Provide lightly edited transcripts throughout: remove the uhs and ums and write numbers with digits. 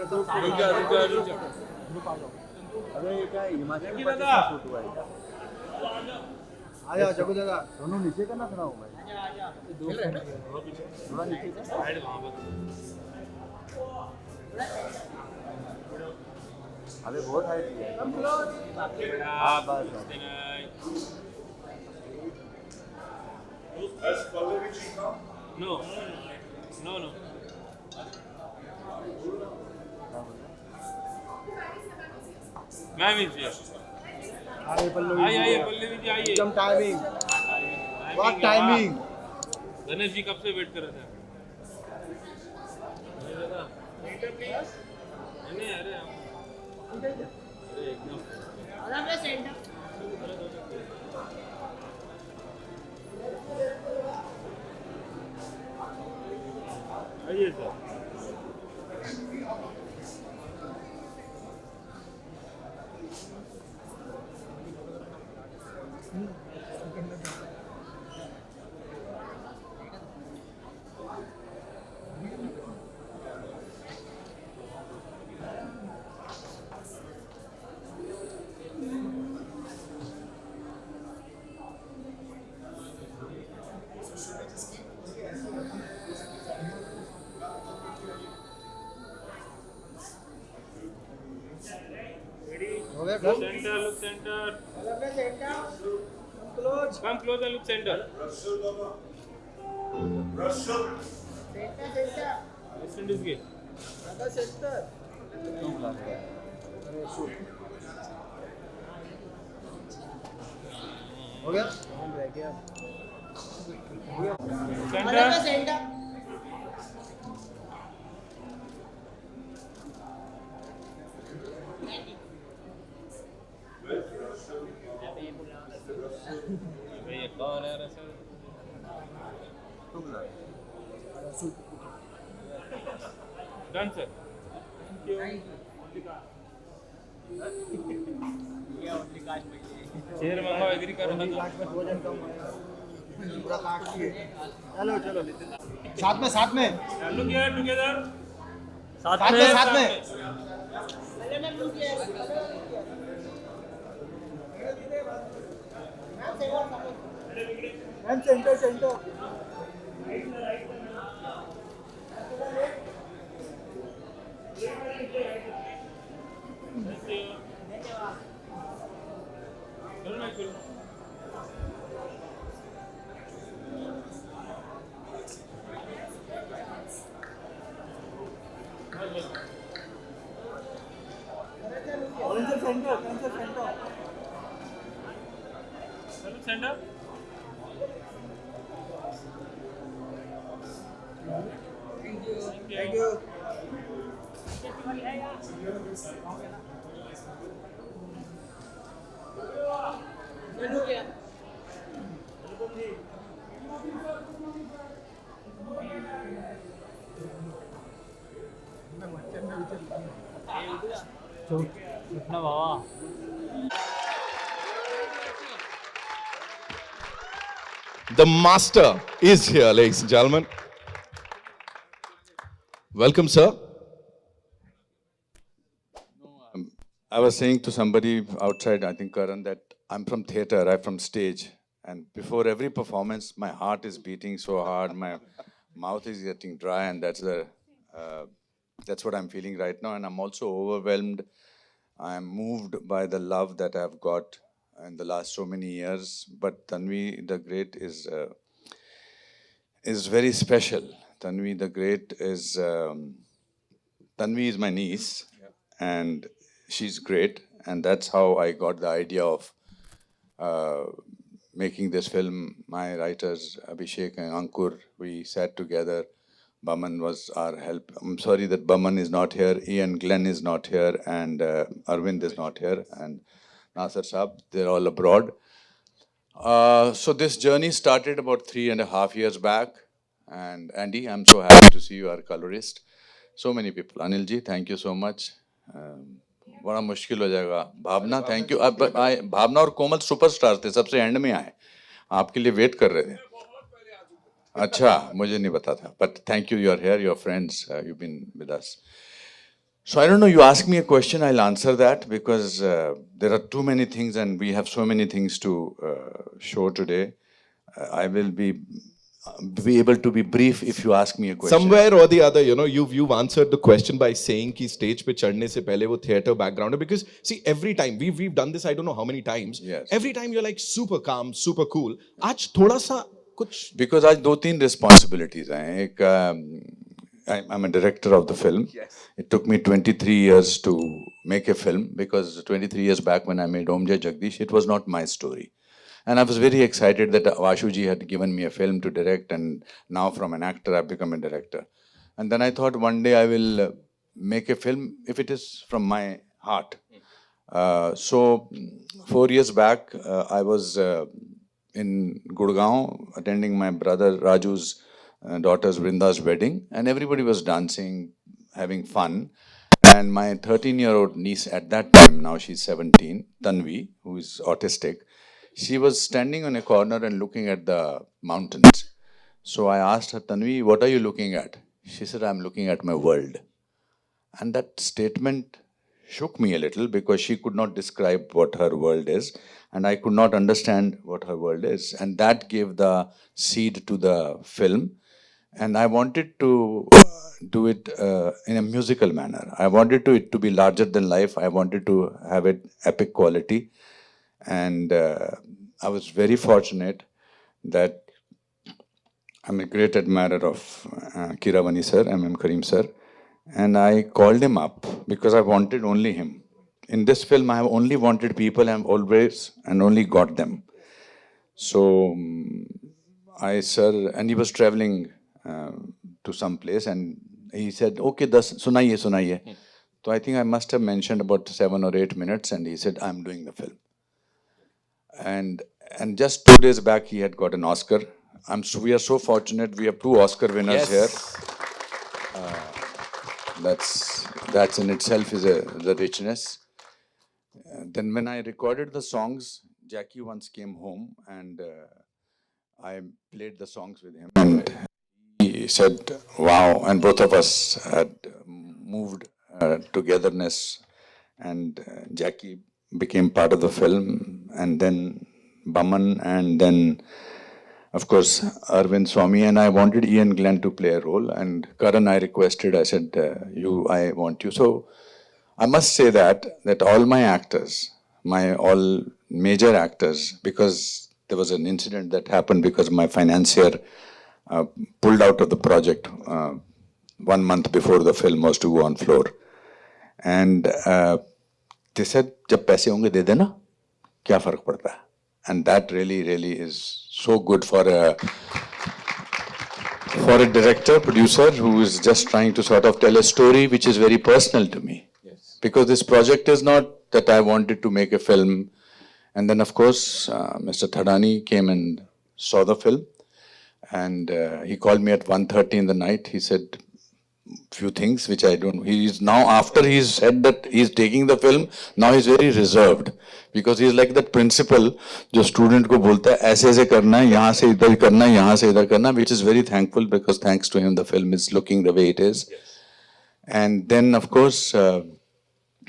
रुक जा रुक जा रुक जा। अबे ये क्या हिमाचल प्रदेश का शूट हुआ है क्या? आ जाओ जगू दादा। दोनों नीचे करना खड़ा हूँ भाई। थोड़ा नीचे कर। साइड वहाँ पर। अबे बहुत हाइट है। हाँ बस no no no. Ma'am is here. आइए पल्लवी आइए पल्लवी जी आइए। एकदम timing. What timing? Ganesh ji कब से वेट कर रहे थे। नहीं अरे एकदम आइए सर। हो गया done? Center, look center. Close. Come closer, look center. West Indies के. हो गया? Center. ये कौन है रसल? Done sir. चेयर मंगाओ एग्री करो ना। भोजन कम पूरा काट के। चलो चलो साथ में Look here together. साथ में मैम सेंटर चलो ना चलो। चलो सेंटर। Thank you. कितना बाबा। The master is here, ladies and gentlemen. Welcome, sir. I was saying to somebody outside, I think Karan, that I'm from theatre, I'm from stage. And before every performance, my heart is beating so hard, my mouth is getting dry, and that's what I'm feeling right now. And I'm also overwhelmed. I'm moved by the love that I've got in the last so many years. But Tanvi the Great is very special. Tanvi the Great is Tanvi is my niece, and she's great, and that's how I got the idea of making this film. My writers Abhishek and Ankur, we sat together. Baman was our help. I'm sorry that Baman is not here, Ian Glenn is not here, and Arvind is not here, and Nasser Saab, they're all abroad. So this journey started about 3.5 years back. And Andy, I'm so happy to see you, our colorist. So many people. Anil ji, thank you so much. बड़ा मुश्किल हो जाएगा. भावना, thank you. भावना और कोमल superstar थे, सबसे and में आए. आपके लिए वेट कर रहे थे. अच्छा, मुझे नहीं पता था. But thank you, you are here, your friends, you've been with us. So I don't know, you ask me a question, I'll answer that because there are too many things and we have so many things to show today. I will be able to be brief if you ask me a question. Somewhere or the other, you know, you've answered the question by saying कि stage पे चढ़ने से पहले वो theatre background है, because see every time we've done this, I don't know how many times. Yes. Every time you're like super calm, super cool. आज थोड़ा सा कुछ. Because आज दो तीन responsibilities हैं. एक I'm a director of the film. Yes. It took me 23 years to make a film because 23 years back when I made Om Jai Jagdish, it was not my story. And I was very excited that Vashuji had given me a film to direct, and now from an actor I've become a director. And then I thought one day I will make a film if it is from my heart. So 4 years back, I was in Gurgaon attending my brother Raju's daughter's Vrinda's wedding, and everybody was dancing, having fun. And my 13-year-old niece at that time, now she's 17, Tanvi, who is autistic, she was standing on a corner and looking at the mountains. So I asked her, Tanvi, what are you looking at? She said, I'm looking at my world. And that statement shook me a little because she could not describe what her world is, and I could not understand what her world is. And that gave the seed to the film. And I wanted to do it in a musical manner. I wanted it to be larger than life. I wanted to have it epic quality. And I was very fortunate that I'm a great admirer of Kiravani sir, M.M. Karim sir. And I called him up because I wanted only him. In this film, I have only wanted people, I've always and only got them. So and he was traveling to some place, and he said, okay, sunaiye. So I think I must have mentioned about 7 or 8 minutes, and he said, I'm doing the film. And just 2 days back, he had got an Oscar. We are so fortunate. We have 2 Oscar winners here. That's in itself is the richness. Then when I recorded the songs, Jackie once came home and I played the songs with him. And he said, wow. And both of us had moved togetherness, and Jackie became part of the film, and then Baman, and then of course Arvind Swamy, and I wanted Ian Glenn to play a role, and Karan I requested, I said, I want you. So I must say that all my actors, all major actors, because there was an incident that happened because my financier pulled out of the project 1 month before the film was to go on floor. And they said, जब पैसे होंगे दे देना, क्या फर्क पड़ता है? And that really is so good for a director, producer who is just trying to sort of tell a story which is very personal to me. Yes. Because this project is not that I wanted to make a film. And then of course, Mr. Thadani came and saw the film. And he called me at 1:30 in the night. He said few things which I don't. He is now, after he's said that he's taking the film, now he's very reserved because he's like that principal जो student को बोलता है ऐसे ऐसे करना है, यहाँ से इधर करना है, यहाँ से इधर करना है, which is very thankful because thanks to him the film is looking the way it is. Yes. And then of course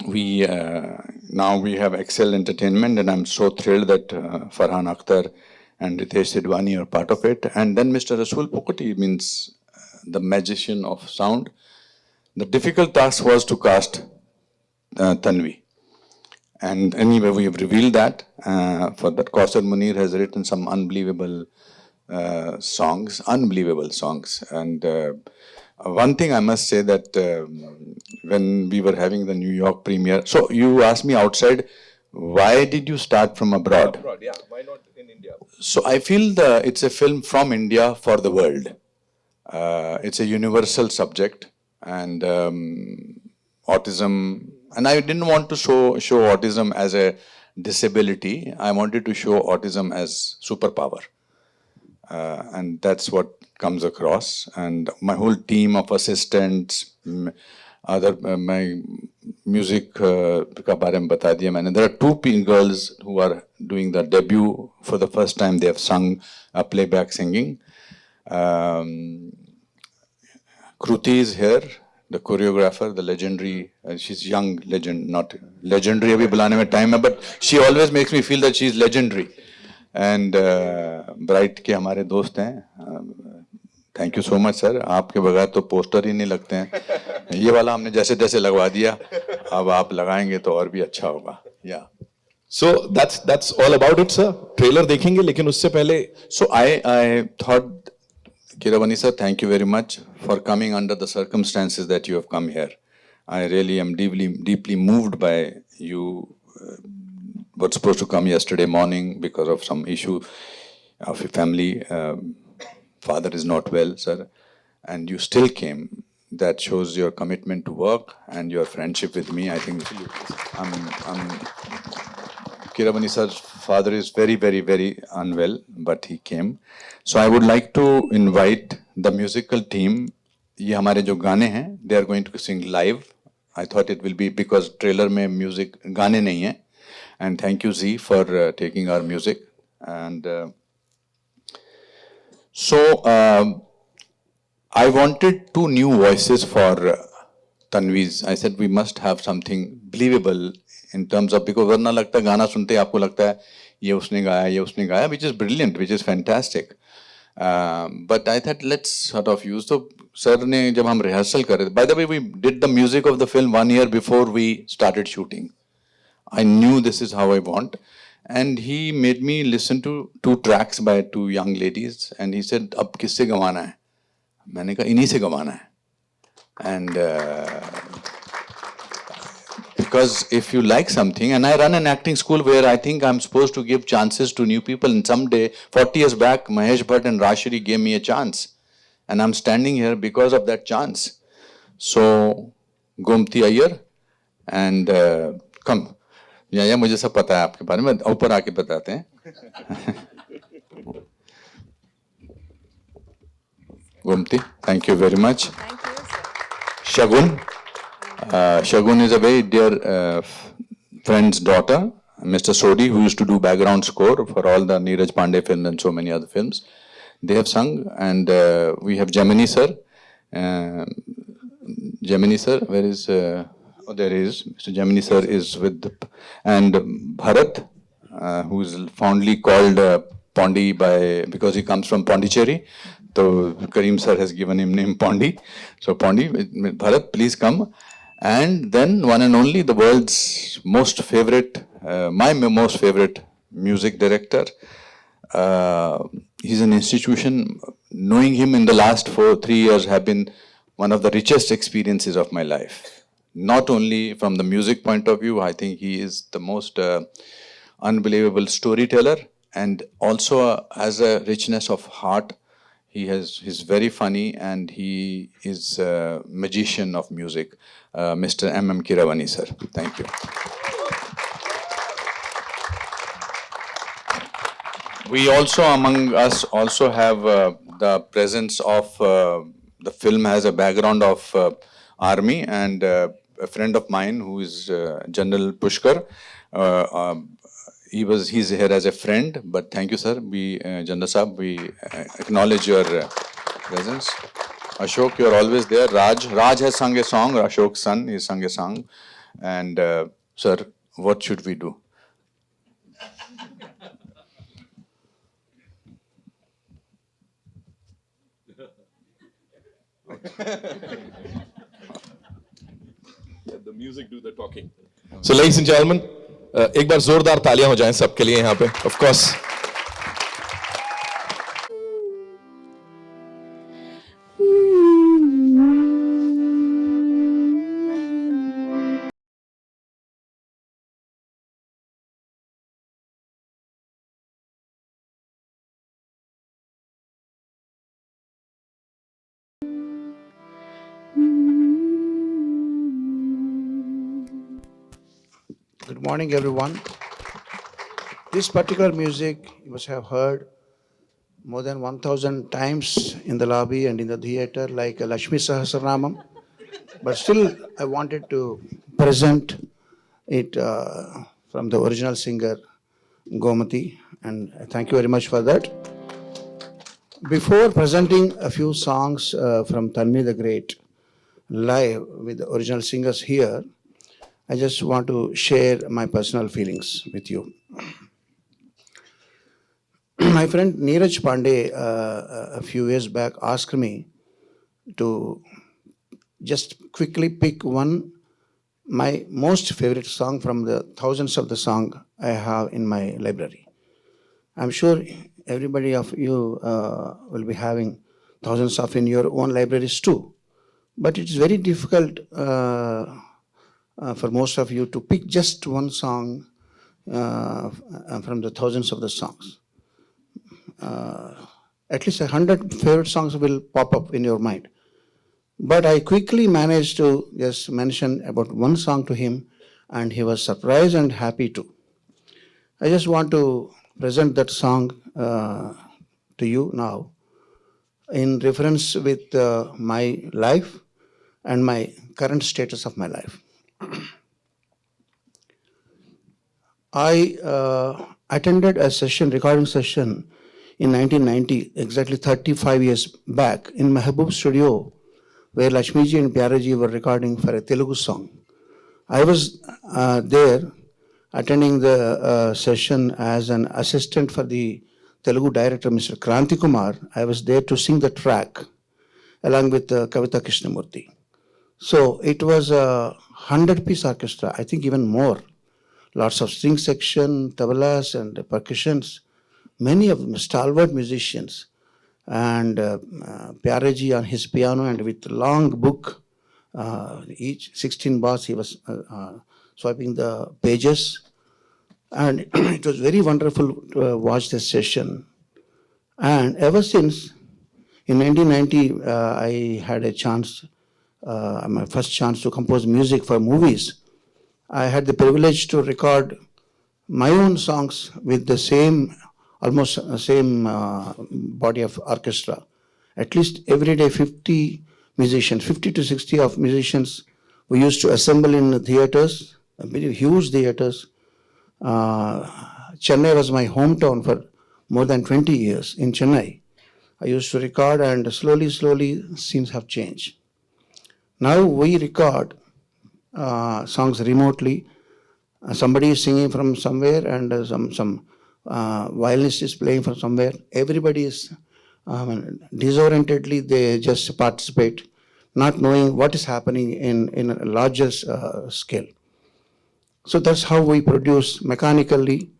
we now we have Excel Entertainment, and I'm so thrilled that Farhan Akhtar and Ritesh Sidwani are part of it. And then Mr. Rasool Pukoti means the magician of sound. The difficult task was to cast Tanvi. And anyway, we have revealed that. For that, Kausar Munir has written some unbelievable songs. And one thing I must say that when we were having the New York premiere, so you asked me outside, why did you start from abroad? Abroad, yeah. Why not in India? So I feel it's a film from India for the world. It's a universal subject, and autism, and I didn't want to show autism as a disability. I wanted to show autism as superpower, and that's what comes across. And my whole team of assistants, my music का बारे में बता दिया मैंने. There are 2 girls who are doing the debut for the first time. They have sung playback singing. Kruti is here the choreographer, the legendary, she's young legend, not legendary abhi bulane mein time hai, but she always makes me feel that she's legendary. And Bright के हमारे दोस्त हैं, thank you so much sir, आपके बगैर तो poster ही नहीं लगते हैं, ये वाला हमने जैसे तैसे लगवा दिया, अब आप लगाएंगे तो और भी अच्छा होगा. या So that's all about it, sir. Trailer देखेंगे, लेकिन उससे पहले. So I thought, Keeravani sir, thank you very much for coming under the circumstances that you have come here. I really am deeply moved by you. Were supposed to come yesterday morning because of some issue of your family. Father is not well, sir, and you still came. That shows your commitment to work and your friendship with me. I think Keeravani sir's father is very unwell, but he came. So I would like to invite the musical team. ये हमारे जो गाने हैं, they are going to sing live. I thought it will be because trailer में music गाने नहीं हैं. And thank you Z for taking our music. And I wanted 2 new voices for Tanvi's. I said we must have something believable in terms of, because वरना लगता है गाना सुनते आपको लगता है ये उसने गाया, which is brilliant, which is fantastic. But I thought let's sort of use. So sir ने जब हम rehearsal कर रहे थे, by the way we did the music of the film 1 year before we started shooting. I knew this is how I want, and he made me listen to 2 tracks by 2 young ladies, and he said अब किससे गवाना है? मैंने कहा इन्हीं से गवाना है. And because if you like something, and I run an acting school where I think I'm supposed to give chances to new people, and someday 40 years back Mahesh Bhatt and Rashri gave me a chance, and I'm standing here because of that chance. So Gomti Iyer and come. या मुझे सब पता है आपके बारे में, ऊपर आके बताते हैं. Gomti, thank you very much. Thank you, sir. Shagun. Shagun is a very dear friend's daughter, Mr. Sodi, who used to do background score for all the Neeraj Pandey films and so many other films. They have sung, and we have Gemini sir. Gemini sir, where is... oh, there is. Mr. Gemini sir is with... and Bharat, who is fondly called Pondi because he comes from Pondicherry. So Kareem sir has given him name Pondi. So Pondi, Bharat, please come. And then one and only, the world's most favorite, my most favorite music director. He's an institution. Knowing him in the last 3 years have been one of the richest experiences of my life. Not only from the music point of view, I think he is the most unbelievable storyteller, and also has a richness of heart. He's very funny, and he is a magician of music. Mr. M.M. Keeravani sir, thank you. We also, among us, also have the presence of, the film has a background of army, and a friend of mine who is General Pushkar. He's here as a friend, but thank you, sir. General Saab, we acknowledge your presence. Ashok, you're always there. Raj has sung a song. Ashok's son, he sung a song. And sir, what should we do? Let the music do the talking. So, ladies and gentlemen, एक बार जोरदार तालियां हो जाएं सबके लिए यहाँ पे. Of course. Good morning, everyone. This particular music you must have heard more than 1,000 times in the lobby and in the theater, like Lakshmi Sahasranamam. But still, I wanted to present it from the original singer, Gomati, and thank you very much for that. Before presenting a few songs from Tanvi the Great, live with the original singers here, I just want to share my personal feelings with you. My friend Neeraj Pandey a few years back asked me to just quickly pick my most favorite song from the thousands of the song I have in my library. I'm sure everybody of you will be having thousands of in your own libraries too. But it's very difficult for most of you to pick just one song from the thousands of the songs. At least 100 favorite songs will pop up in your mind. But I quickly managed to just mention about one song to him, and he was surprised and happy too. I just want to present that song to you now in reference with my life and my current status of my life. I attended a recording session in 1990, exactly 35 years back, in Mehboob studio, where Lakshmiji and Pyaraji were recording for a Telugu song. I was there attending the session as an assistant for the Telugu director, Mr. Kranti Kumar. I was there to sing the track along with Kavita Krishnamurthy. So it was a 100-piece orchestra, I think even more. Lots of string section, tabalas and percussions, many of them stalwart musicians. And Pyaraji on his piano and with long book, each 16 bars he was swiping the pages. And it was very wonderful to watch this session. And ever since, in 1990, I had a chance, my first chance to compose music for movies. I had the privilege to record my own songs with the same, almost same body of orchestra. At least every day 50 musicians, 50 to 60 of musicians we used to assemble in the theaters, very huge theaters. Chennai was my hometown for more than 20 years. In Chennai, I used to record, and slowly scenes have changed. Now we record songs remotely. Somebody is singing from somewhere, and some violinist is playing from somewhere. Everybody is disorientedly, they just participate, not knowing what is happening in a larger scale. So that's how we produce mechanically.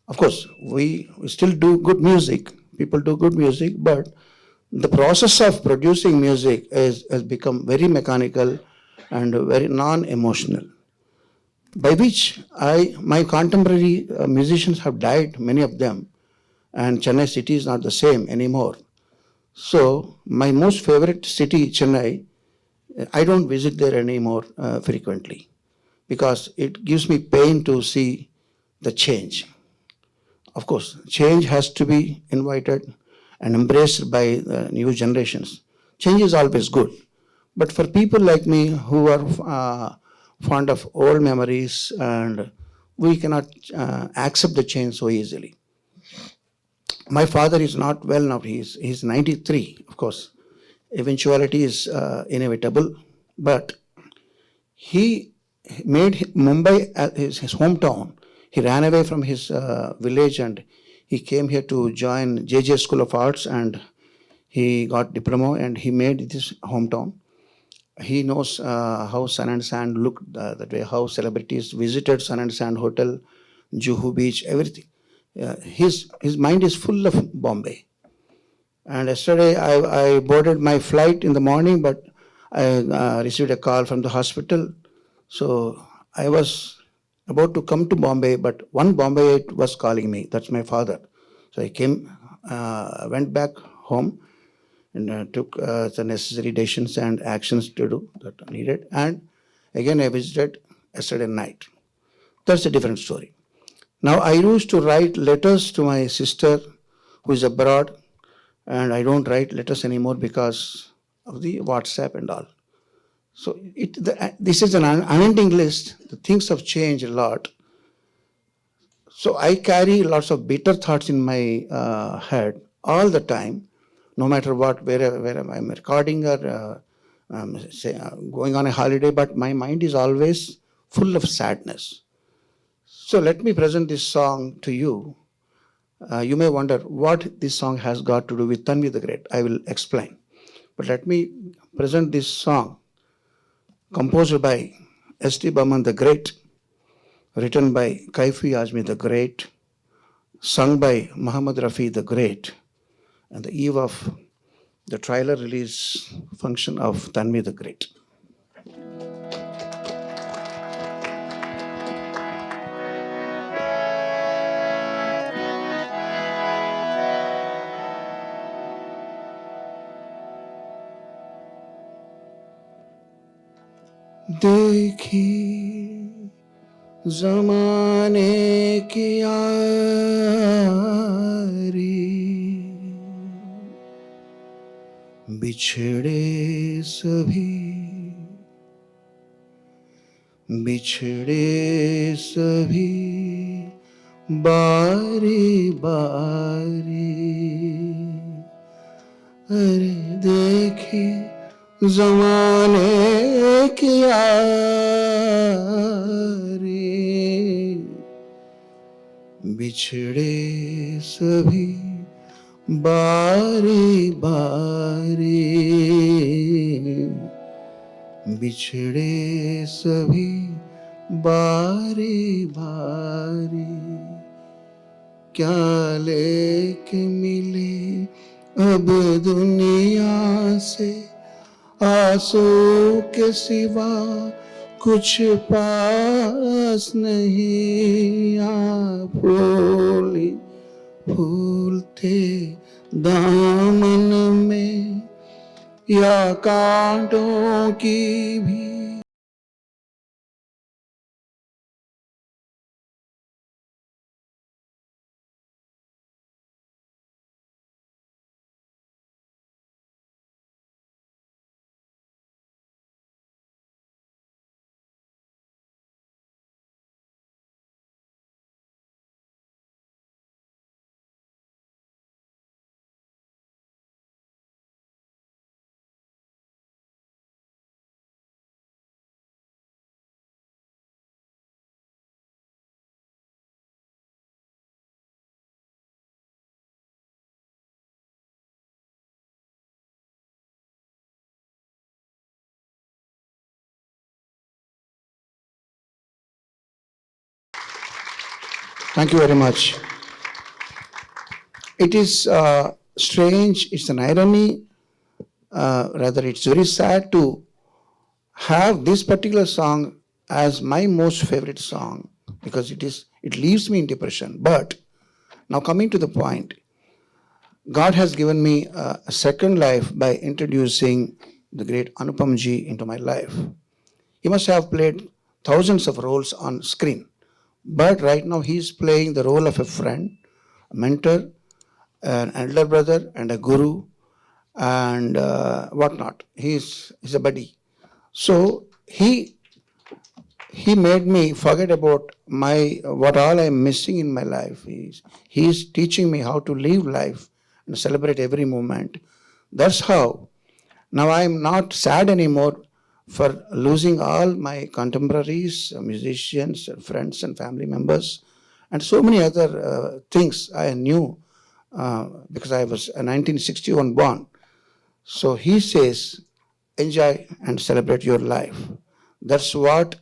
Of course, we still do good music. People do good music, but the process of producing music has become very mechanical and very non-emotional, by which my contemporary musicians have died, many of them, and Chennai city is not the same anymore. So my most favorite city, Chennai, I don't visit there anymore frequently, because it gives me pain to see the change. Of course, change has to be invited and embraced by the new generations. Change is always good. But for people like me who are fond of old memories, and we cannot accept the change so easily. My father is not well now. He's 93, of course. Eventuality is inevitable. But he made Mumbai his hometown. He ran away from his village and he came here to join JJ School of Arts, and he got diploma and he made this hometown. He knows how Sun and Sand looked that way, how celebrities visited Sun and Sand Hotel, Juhu Beach, everything. His mind is full of Bombay. And yesterday I boarded my flight in the morning, but I received a call from the hospital. So I was about to come to Bombay, but one Bombayite was calling me. That's my father. So I went back home and took the necessary decisions and actions to do that are needed. And again, I visited yesterday night. That's a different story. Now, I used to write letters to my sister who is abroad, and I don't write letters anymore because of the WhatsApp and all. So this is an unending list. The things have changed a lot. So I carry lots of bitter thoughts in my head all the time, no matter what, wherever I'm recording or going on a holiday, but my mind is always full of sadness. So let me present this song to you. You may wonder what this song has got to do with Tanvi the Great. I will explain. But let me present this song, composed by S.T. Burman the Great, written by Kaifi Azmi the Great, sung by Muhammad Rafi the Great, on the eve of the trailer release function of Tanvi the Great. देखी ज़माने की यारी, बिछड़े सभी बारी बारी, अरे देखी ज़माने की यारी, बिछड़े सभी बारी बारी, बिछड़े सभी बारी बारी, क्या लेके मिले अब दुनिया से आंसू के सिवा कुछ पास नहीं। आप फूल थे दामन में या कांटों की भी, Thank you very much. It is strange, it's an irony, rather it's very sad to have this particular song as my most favorite song, because it leaves me in depression. But now coming to the point, God has given me a second life by introducing the great Anupam Ji into my life. He must have played thousands of roles on screen, but right now he is playing the role of a friend, a mentor, an elder brother, and a guru, and whatnot. He's a buddy. So he made me forget about what all I'm missing in my life. He's teaching me how to live life and celebrate every moment. That's how now I'm not sad anymore for losing all my contemporaries, musicians, friends and family members, and so many other things I knew because I was a 1961 born. So he says, enjoy and celebrate your life. That's what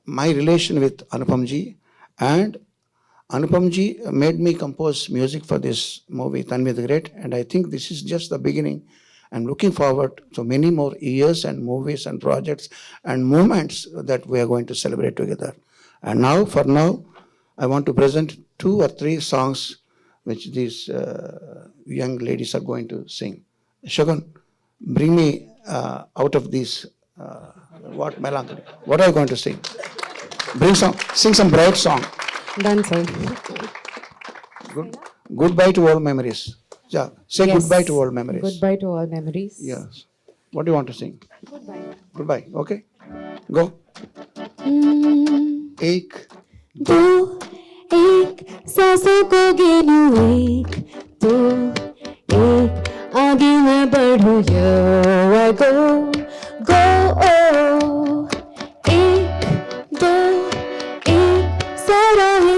my relation with Anupam Ji, and Anupam Ji made me compose music for this movie, Tanvi the Great, and I think this is just the beginning. I'm looking forward to many more years and movies and projects and moments that we are going to celebrate together. And now, for now, I want to present 2 or 3 songs which these young ladies are going to sing. Shagun, bring me out of this, what melancholy. What are you going to sing? Sing some bright song. Done, sir. Goodbye to all memories. Yeah, say Yes. goodbye to all memories. Goodbye to all memories. Yes. What do you want to sing? Goodbye. Goodbye. Okay. Go. एक दो एक सांसों को गिनूं, एक दो एक आगे मैं बढ़ूं, here I go,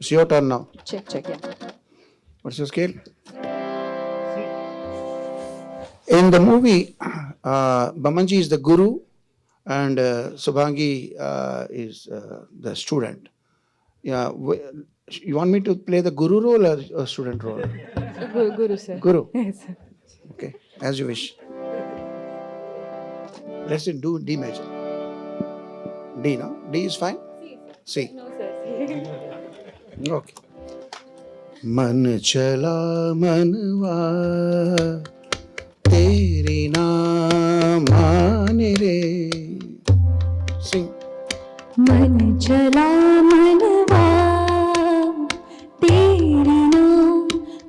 It's your turn now. Check, yeah. What's your scale? In the movie, Bamanji is the guru and Subhangi is the student. Yeah, you want me to play the guru role or a student role? Guru, sir. Guru. Yes, sir. Okay, as you wish. Let's do D major. D, no? D is fine? C. No, sir. Okay. मन चला मनवा तेरी नाम माने रे. Sing. मन चला मनवा तेरी नाम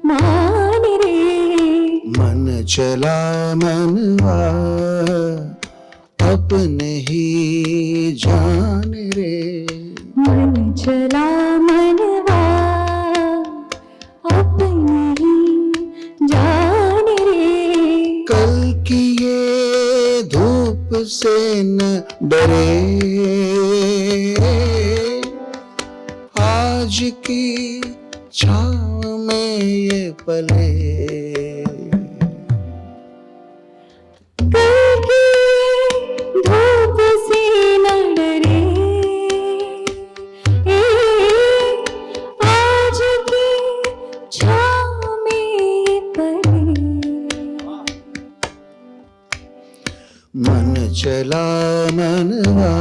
मान रे. मन चला मनवा अपने ही जान रे. मन चला मनवा अपने ही जान रे. कल की ये धूप से न डरे, आज की छाँव में ये पले. कल की धूप से न डरे, आज की छाँव में पले. मन चला मनवा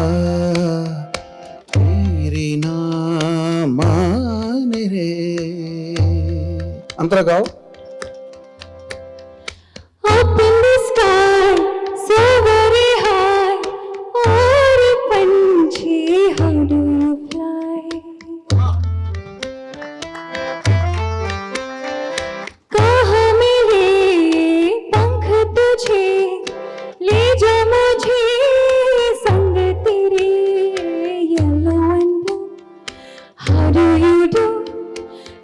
तेरी नाम माने रे. अंतरा गाओ. Up in the sky, so very high, और पंछी, how do you fly? कहाँ मिले पंख तुझे, ले जा मुझे संग तेरे. Yellow and blue, how do you do?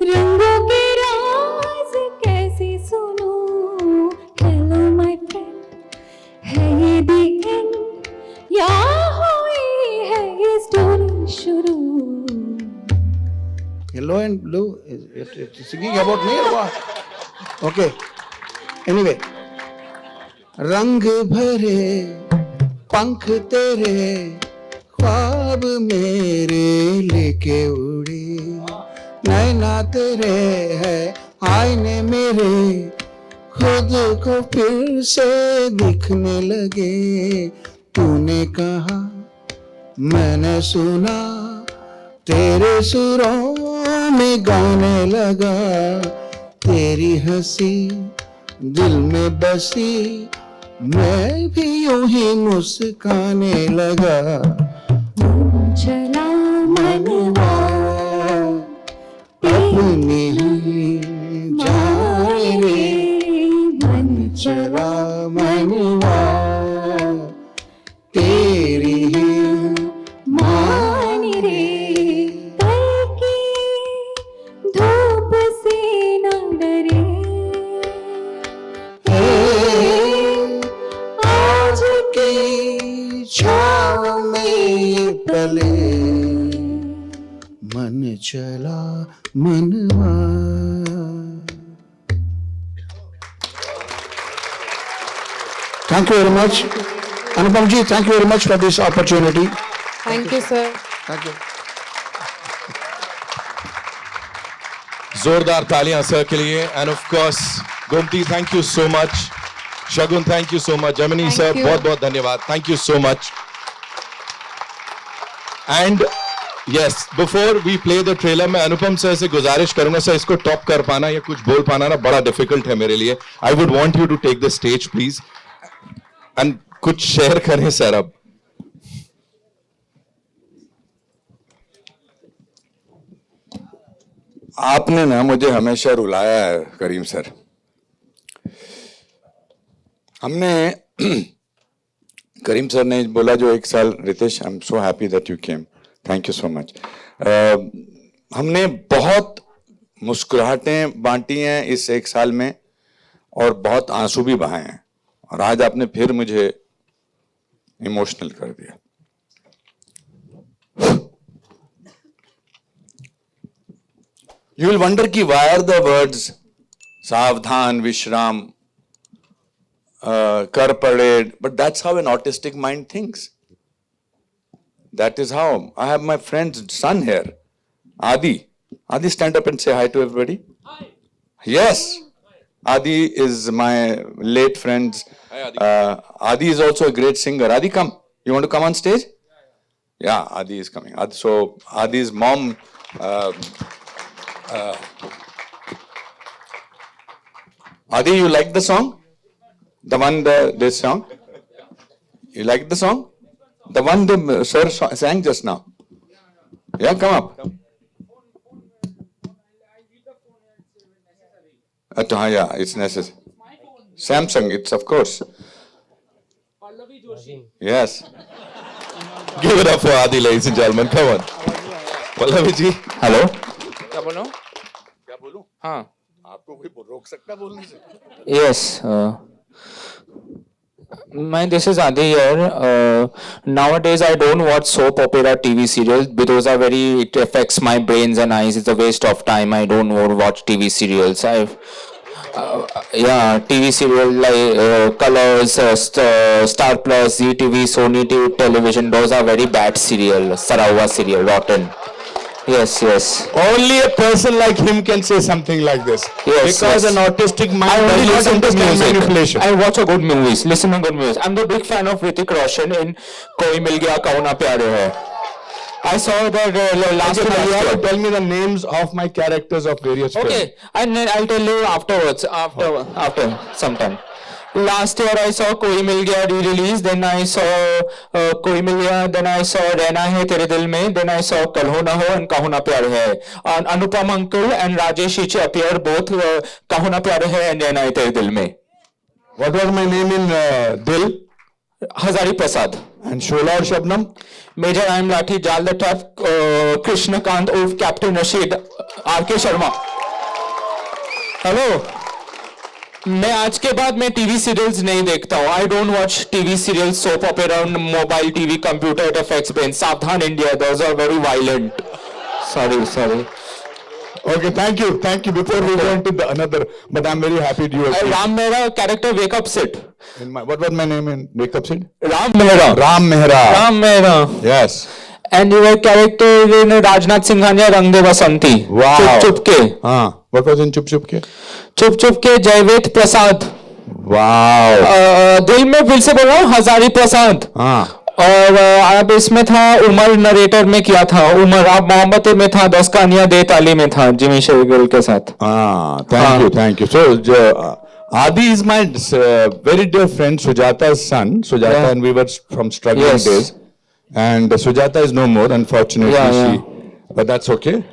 रंगों के राज कैसे सुनूं? Hello my friend, है ये the end या हुई है ये story शुरू? Yellow and blue. It's singing about me or what? Okay. Anyway. रंग भरे पंख तेरे ख्वाब मेरे लेके उड़ी. नैना तेरे है आईने मेरे खुद को फिर से दिखने लगे. तूने कहा मैंने सुना तेरे सुरों में गाने लगा. तेरी हंसी दिल में बसी मैं भी यूं ही मुस्काने लगा. मन चला मनवा अपनी ही जान रे. मन चला मनवा तेरी ही मान रे. कल की धूप से न डरे, आज की छाँव में ये पले. मन चला मनवा. Thank you very much. Anupam ji, thank you very much for this opportunity. Thank you, sir. Thank you. जोरदार तालियां सर के लिए. And of course Gomti, thank you so much. Shagun, thank you so much. Jamini Thank sir, you. बहुत बहुत धन्यवाद. Thank you so much. And yes, before we play the trailer, मैं Anupam sir से गुजारिश करूंगा, सर इसको टॉप कर पाना या कुछ बोल पाना ना बड़ा डिफिकल्ट है मेरे लिए. I would want you to take the stage please and कुछ शेयर करें सर. अब आपने ना मुझे हमेशा रुलाया है करीम सर. हमने करीम सर ने बोला जो एक साल, Ritesh I am so happy that you came, thank you so much. हमने बहुत मुस्कुराहटें बांटी हैं इस एक साल में और बहुत आंसू भी बहाए हैं, और आज आपने फिर मुझे इमोशनल कर दिया. You will wonder ki why are the words Savdhan, Vishram, Kar Parade, but that's how an autistic mind thinks. That is how. I have my friend's son here, Adi. Adi, stand up and say hi to everybody. Hi. Yes. Adi is my late friend's. Adi is also a great singer. Adi, come. You want to come on stage? Yeah, Adi is coming. So Adi's mom. Adi, you like the song? The one, this song? You like the song? The one the sir sang just now. Yeah, come up. Yeah, it's necessary. Samsung, it's of course. Yes. Give it up for Adi, ladies and gentlemen. Come on. Pallavi ji. Hello. क्या बोलो क्या बोलूं? हाँ आपको कोई रोक सकता बोलने से? yes this is Adi here. Nowadays I don't watch soap opera TV serials because it affects my brains and eyes. It's a waste of time. I don't watch TV serials. TV serial like Colors, Star Plus, ZTV, Sony Television. Those are very bad serial. Sarawa serial, rotten. Yes. Only a person like him can say something like this. Because an autistic mind I only does not listen to understand music. manipulation. I watch a good movies. Listen to good movies. I'm the big fan of Hrithik Roshan in Koi Mil Gaya Kaun Na Pyare Hai. I saw that last Okay, now you have year. to tell me the names of my characters of various films. Okay, and then I'll tell you afterwards. After some time. Last year I saw Koi Mil Gaya re-release. Then I saw Koi Mil Gaya. Then I saw Rehna Hai Tere Dil Mein. Then I saw Kal Ho Na Ho and Kaho Na Pyar Hai. And Anupam Uncle and Rajesh Ichi appear both Kaho Na Pyar Hai and Rehna Hai Tere Dil Mein. What was my name in Dil? Hazari Prasad. And Shola or Shabnam? Major I am Lathi, Jal the Tough, Krishna Kant of Captain Rashid, R.K. Sharma. Hello. मैं आज के बाद मैं TV serials नहीं देखता हूँ. I don't watch TV serials, soap opera, mobile TV, computer. It affects brain. Savdhan India. Those are very violent. Sorry. Okay, thank you. Before we go into another, but I'm very happy you have. Ram Mehra character Wake Up Sid. What was my name in Wake Up Sid? Ram Mehra. Ram Mehra. Yes. And your character in Rajnath Singhania Rang De Basanti. Wow. Chup Chup Ke. What was in Chup Chup Ke? Chup Chup Ke Jaivet Prasad. Wow. दिल में फिर से बोल रहा हूँ हजारी प्रसाद. और अब इसमें था उमर नरेटर में किया था. उमर अब मोहम्मद में था. 10 कहानियां दे ताली में था जिमी शेरगिल के साथ. Thank you. So Adi is my very dear friend Sujata's son. Sujata and we were from struggling days. And Sujata is no more, unfortunately. But that's okay.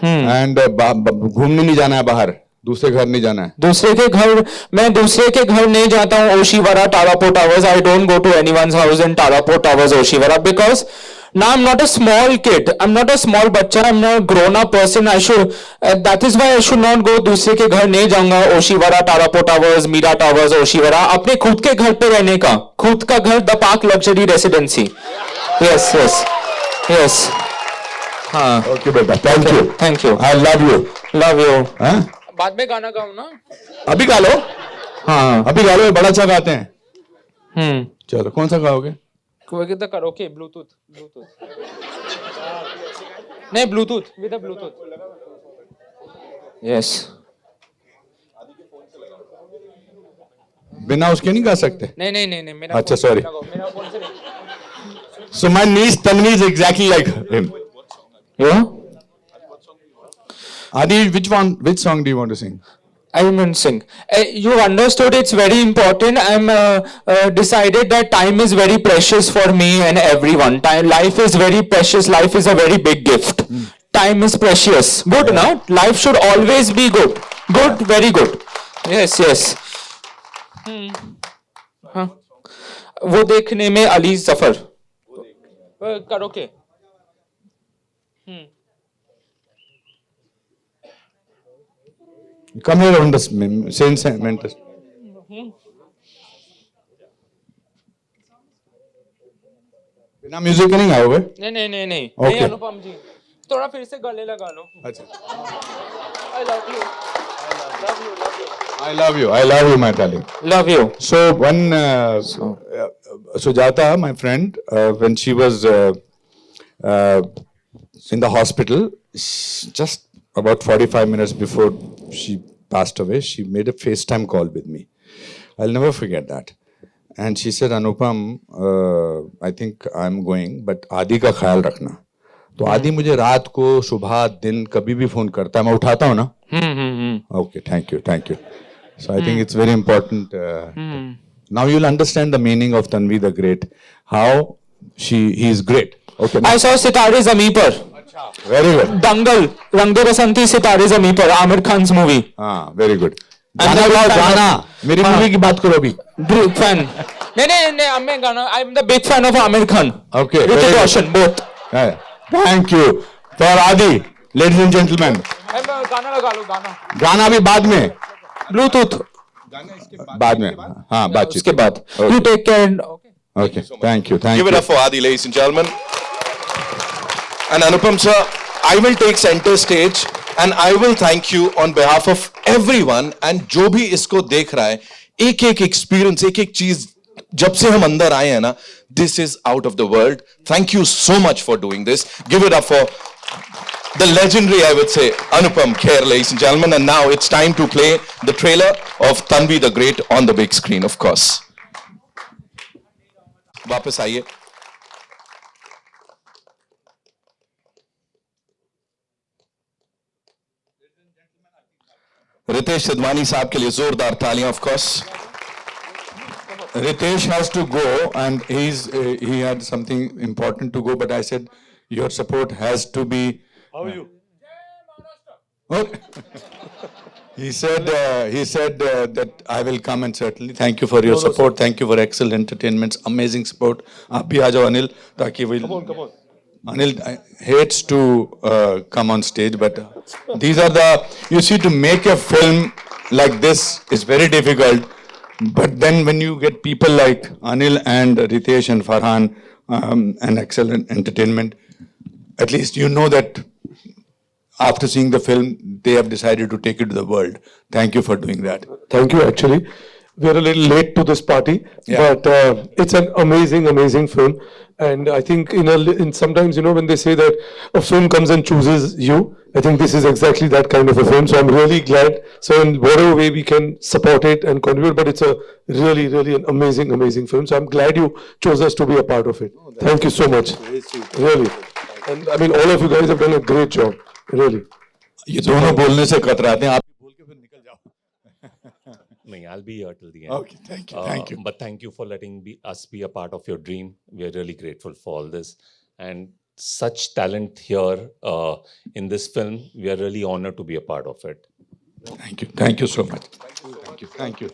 And घूमने नहीं जाना है बाहर. दूसरे घर नहीं जाना है. मैं दूसरे के घर नहीं जाता हूँ. Oshiwara, Tarapo Towers. I don't go to anyone's house in Tarapo Towers, Oshiwara, because now I'm not a small kid. I'm not a small बच्चा. I'm not a grown-up person. That is why I should not go. दूसरे के घर नहीं जाऊंगा. Oshiwara, Tarapo Towers, Mira Towers, Oshiwara. अपने खुद के घर पे रहने का. खुद का घर, The Park Luxury Residency. Yes. हाँ. Okay, beta. Thank you. I love you. हाँ? बाद में गाना गाऊं ना. अभी गा लो. हाँ. अभी गा लो. बड़ा अच्छा गाते हैं. चलो कौन सा गाओगे? कोई कितना करोगे? ब्लूटूथ. नहीं Bluetooth. With a Bluetooth. Yes. बिना उसके नहीं गा सकते? नहीं मेरा. अच्छा sorry. मेरा फोन से नहीं. So my niece Tanvi is exactly like him. Yeah. Adi, which song do you want to sing? I won't sing. You understood it's very important. I'm decided that time is very precious for me and everyone. Life is very precious. Life is a very big gift. Time is precious. Good, now. Life should always be good. Good, very good. Yes. हाँ. वो देखने में अली जफर. करोगे? Come here on the same mentor. बिना music के नहीं गाओगे? नहीं. Okay. अनुपम जी. थोड़ा फिर से गले लगा लो. अच्छा. I love you. I love you. I love you, my darling. Love you. So when Sujata, my friend, when she was uh, in the hospital, just about 45 minutes before she passed away, she made a FaceTime call with me. I'll never forget that. And she said, Anupam, I think I'm going, but Adi का ख्याल रखना. तो आदि मुझे रात को सुबह दिन कभी भी फोन करता है, मैं उठाता हूँ ना. Okay, thank you. So I think it's very important. Now you'll understand the meaning of Tanvi the Great. How he is great. Okay. I saw Sitare Zameen Par. Very good. Dangal, Rang De Basanti, Sitare Zameen Par, Amir Khan's movie. Very good. And गाना the गाओ, big fan गाना. मेरी movie की बात करो अभी. Big fan. नहीं, I'm the big fan of Amir Khan. Okay. Hrithik Roshan, both. Yeah. Thank you for Adi, ladies and gentlemen. गाना लगा लो, गाना. गाना भी बाद में. Bluetooth. बाद में. हाँ, बातचीत. उसके बाद. Okay. You take care. And, Okay. Thank you. Give it up for Adi, ladies and gentlemen. And Anupam sir, I will take center stage and I will thank you on behalf of everyone. And जो भी इसको देख रहा है, एक experience, एक चीज जब से हम अंदर आए हैं ना, this is out of the world. Thank you so much for doing this. Give it up for the legendary, I would say, Anupam Kher, ladies and gentlemen. And now it's time to play the trailer of Tanvi the Great on the big screen, of course. वापस आइए. रितेश सिद्धवानी साहब के लिए जोरदार तालियां, of course. Ritesh has to go and he had something important to go, but I said your support has to be. How are you? He said that I will come, and certainly thank you for your support. Thank you for excellent entertainments, amazing support. आप भी आ जाओ अनिल, ताकि वो. Come on. Anil hates to come on stage, but these are the, you see, to make a film like this is very difficult. But then when you get people like Anil and Ritesh and Farhan and excellent entertainment, at least you know that after seeing the film, they have decided to take it to the world. Thank you for doing that. Thank you, actually. We are a little late to this party, but it's an amazing film. And I think in sometimes, when they say that a film comes and chooses you, I think this is exactly that kind of a film. So I'm really glad. So in whatever way we can support it and contribute, but it's a really an amazing film. So I'm glad you chose us to be a part of it. Thank you so much. Really. And I mean, all of you guys have done a great job. Really. ये दोनों बोलने से कतराते हैं, आप बोल के फिर निकल जाओ. No, I'll be here till the end. Okay, thank you. But thank you for letting us be a part of your dream. We are really grateful for all this. And such talent here in this film, we are really honored to be a part of it. Thank you so much. Thank you.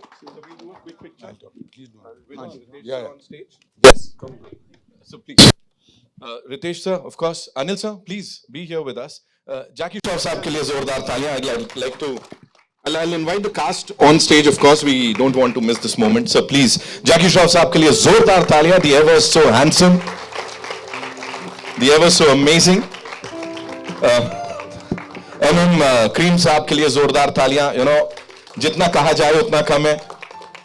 Yes. So please. Ritesh sir, of course. Anil sir, please be here with us. Jackie Shroff साहब के लिए जोरदार तालियां. I'd like to. I'll invite the cast on stage, of course. We don't want to miss this moment. So please, Jackie Shroff साहब के लिए जोरदार तालियां. The ever so handsome, the ever so amazing. Cream साहब के लिए जोरदार तालियां. You know, जितना कहा जाए उतना कम है.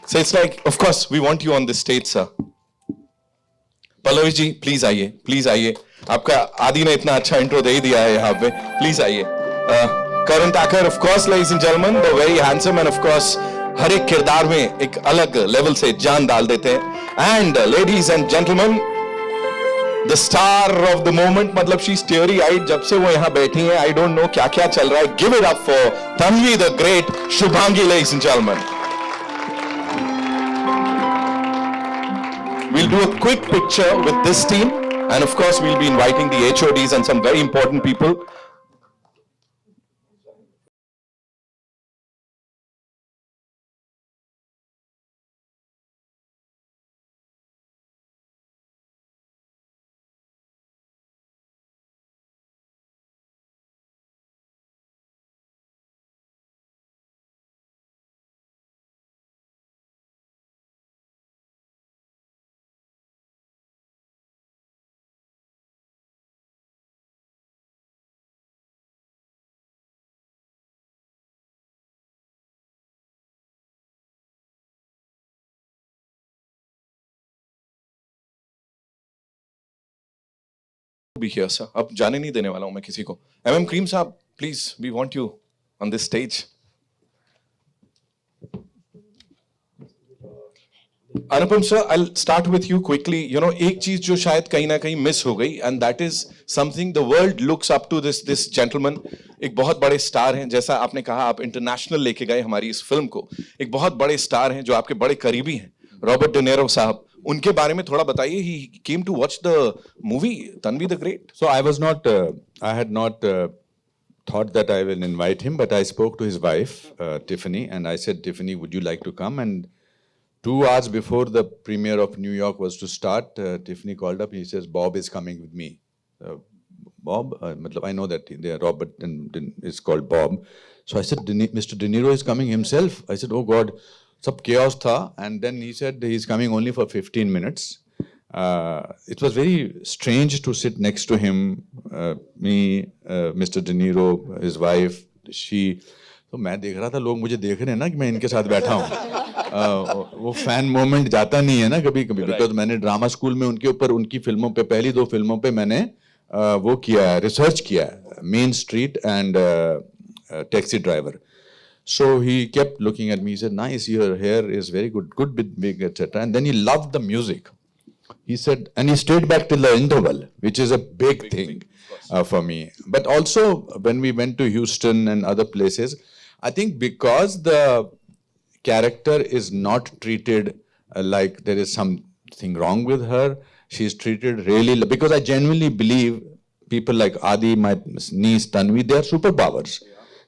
So it's like, of course, we want you on this stage, sir. Pallavi ji, please आइए. आपका आदि ने इतना अच्छा इंट्रो दे ही दिया है यहाँ पे. प्लीज आइए. करण ताकर, of course, ladies and gentlemen, the very handsome and of course हर एक किरदार में एक अलग लेवल से जान डाल देते हैं. And ladies and gentlemen, the star of the moment, मतलब she's teary eyed जब से वो यहाँ बैठी हैं. I don't know क्या क्या चल रहा है. Give it up for Tanvi the Great, Shubhangi, ladies and gentlemen. We'll do a quick picture with this team, and of course we'll be inviting the HODs and some very important people. Be here, sir. अब जाने नहीं देने वाला हूं मैं किसी को. MM Cream साहब, please, we want you on this stage. Anupam sir, I'll start with you quickly. You know, एक चीज जो शायद कहीं ना कहीं मिस हो गई, and that is something the world looks up to this gentleman. एक बहुत बड़े स्टार हैं, जैसा आपने कहा आप इंटरनेशनल लेके गए हमारी इस फिल्म को. एक बहुत बड़े स्टार हैं जो आपके बड़े करीबी हैं, रॉबर्ट डिनेरो साहब. उनके बारे में थोड़ा बताइए. He came to watch the movie Tanvi the Great. So I had not thought that I will invite him, but I spoke to his wife, Tiffany, and I said, Tiffany, would you like to come? And 2 hours before the premiere of New York was to start, Tiffany called up. He says, Bob is coming with me. Bob, I know that Robert is called Bob. So I said, Mr. De Niro is coming himself. I said, oh God, sab chaos tha. And then he said he's coming only for 15 minutes. It was very strange to sit next to him, me, Mr. De Niro, his wife, she. तो मैं देख रहा था लोग मुझे देख रहे हैं ना कि मैं इनके साथ बैठा हूँ. वो फैन मोमेंट जाता नहीं है ना कभी कभी, बिकॉज मैंने ड्रामा स्कूल में उनके ऊपर उनकी फिल्मों पे पहली 2 फिल्मों पे मैंने वो किया है, रिसर्च किया है, main street and taxi driver. So he kept looking at me. He said, nice, your hair is very good, big, etc. And then he loved the music. He said, and he stayed back till the interval, which is a big thing for me. But also when we went to Houston and other places, I think because the character is not treated like there is something wrong with her, she is treated really, because I genuinely believe people like Adi, my niece Tanvi, they are superpowers.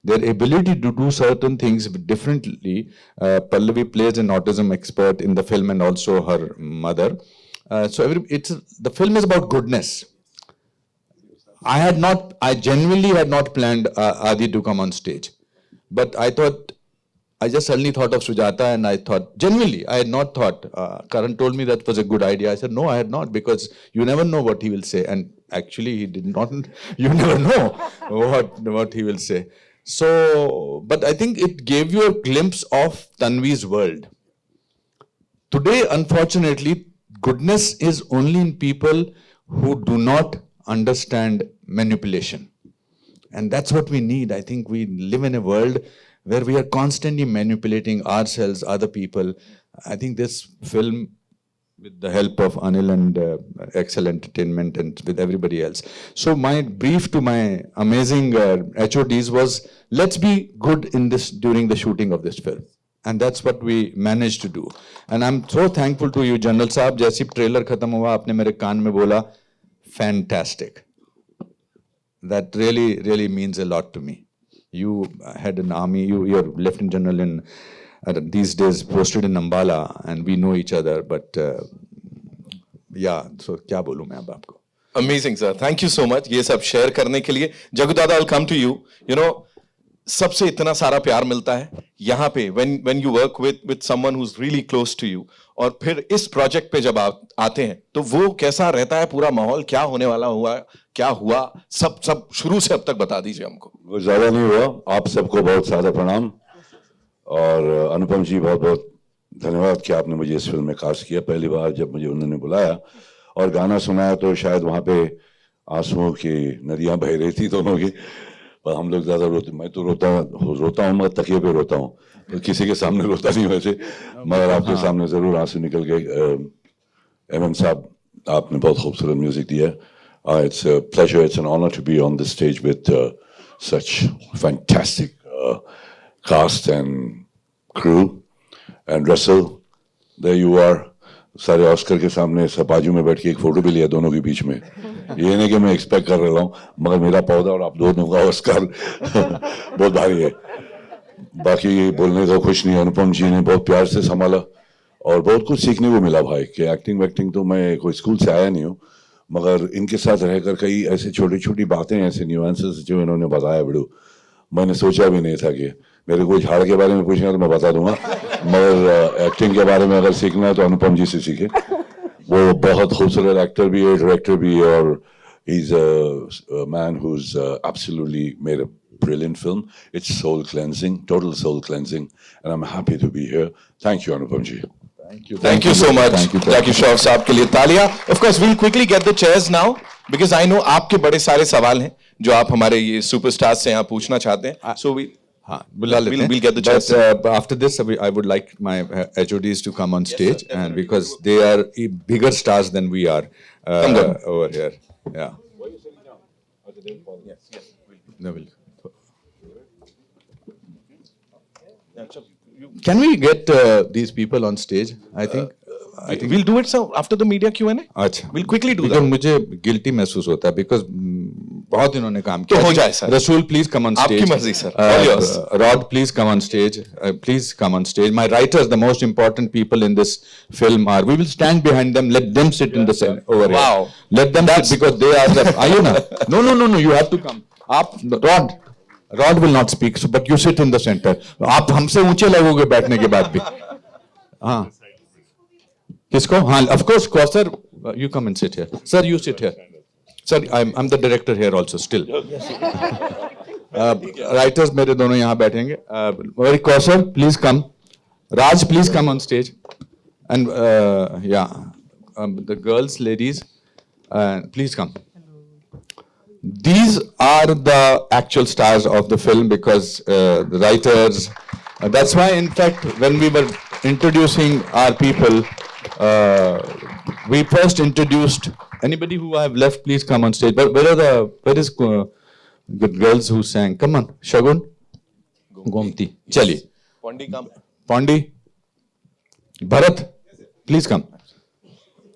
Their ability to do certain things differently. Pallavi plays an autism expert in the film and also her mother. The film is about goodness. I genuinely had not planned Adi to come on stage. But I just suddenly thought of Sujata, and I thought, genuinely, I had not thought. Karan told me that was a good idea. I said, no, I had not, because you never know what he will say. And actually, he did not, you never know what he will say. So, but I think it gave you a glimpse of Tanvi's world. Today, unfortunately, goodness is only in people who do not understand manipulation. And that's what we need. I think we live in a world where we are constantly manipulating ourselves, other people. I think this film, with the help of Anil and Excel Entertainment and with everybody else. So my brief to my amazing HODs was, let's be good in this during the shooting of this film. And that's what we managed to do. And I'm so thankful to you, General Saab. जैसी trailer खत्म हुआ, आपने मेरे कान में बोला, fantastic. That really means a lot to me. You had an army, you're Lieutenant General in these days posted in Ambala, and we know each other, but yeah, so क्या बोलूं मैं अब आपको. Amazing, sir. Thank you so much. ये सब share करने के लिए. जगू दादा, I'll come to you. You know, सबसे इतना सारा प्यार मिलता है यहाँ पे when you work with someone who's really close to you. और फिर इस प्रोजेक्ट पे जब आप आते हैं तो वो कैसा रहता है, पूरा माहौल क्या होने वाला हुआ, क्या हुआ, सब शुरू से अब तक बता दीजिए हमको. वो ज्यादा नहीं हुआ. आप सबको बहुत सादा प्रणाम. और अनुपम जी, बहुत बहुत धन्यवाद कि आपने मुझे इस फिल्म में कास्ट किया. पहली बार जब मुझे उन्होंने बुलाया और गाना सुनाया तो शायद वहाँ पे आंसुओं की नदियाँ बह रही थी दोनों की. पर हम लोग ज़्यादा रोते, मैं तो रोता हूँ मगर तकिए पे रोता हूँ, तो किसी के सामने रोता नहीं वैसे, मगर आपके सामने ज़रूर आंसू निकल गए. एमएम साहब, आपने बहुत खूबसूरत म्यूजिक दिया. It's a pleasure, it's an honor to be on this stage with such fantastic cast and crew. And Russell, there you are. सारे ऑस्कर के सामने सब बाजू में बैठ के एक फोटो भी लिया दोनों के बीच में. ये नहीं कि मैं एक्सपेक्ट कर रहा हूँ, मगर मेरा पौधा और आप दोनों का ऑस्कर बहुत भारी है. बाकी बोलने का कुछ नहीं. अनुपम जी ने बहुत प्यार से संभाला और बहुत कुछ सीखने को मिला भाई. कि एक्टिंग वैक्टिंग तो मैं कोई स्कूल से आया नहीं हूँ, मगर इनके साथ रहकर कई ऐसे छोटी छोटी बातें, ऐसे न्यूएंसेस जो इन्होंने बताया बिड़ू, मैंने सोचा भी नहीं था. कि मेरे को झाड़ के बारे में पूछेंगे तो मैं बता दूंगा, मगर एक्टिंग के बारे में अगर सीखना है तो अनुपम जी से सीखे. वो बहुत खूबसूरत एक्टर भी है, डायरेक्टर भी है, और he is a man who is absolutely made a brilliant film. It's soul cleansing, total soul cleansing, and I'm happy to be here. Thank you, Anupam ji. Thank you so much, Jackie Shroff साहब के लिए तालियां. Of course, we'll quickly get the chairs now because I know आपके बड़े सारे सवाल हैं जो आप हमारे ये superstars से यहाँ पूछना चाहते हैं. So we हाँ, बुला लेते हैं. we'll get the chairs. But after this, I would like my HODs to come on stage, and because they are bigger stars than we are over here. Yeah. No, Can we get these people on stage? I think we'll do it so after the media Q&A. अच्छा. We'll quickly do Because that. मुझे guilty महसूस होता है because बहुत इन्होंने काम किया. तो हो जाए sir. Rasool, please come on stage. आपकी मर्जी sir. All yours. Rod, please come on stage. Please come on stage. My writers, the most important people in this film are. We will stand behind them. Let them sit in the center over here. Wow. Let them sit because they are the. Are you na? No. You have to come. आप Rod will not speak, but you sit in the center. आप हमसे ऊंचे लगोगे बैठने के बाद भी. हाँ. किसको? हाँ, of course, sir, you come and sit here. Sir, you sit here. Sir, I'm the director here also still. Writers मेरे दोनों यहाँ बैठेंगे. Very Kausar, please come. Raj, please come on stage. And the girls, ladies, please come. These are the actual stars of the film because the writers. That's why, in fact, when we were introducing our people, we first introduced anybody who I have left. Please come on stage. But where is the girls who sang? Come on, Shagun, Gomti, Chali, Pondi come. Pondi, Bharat, please come.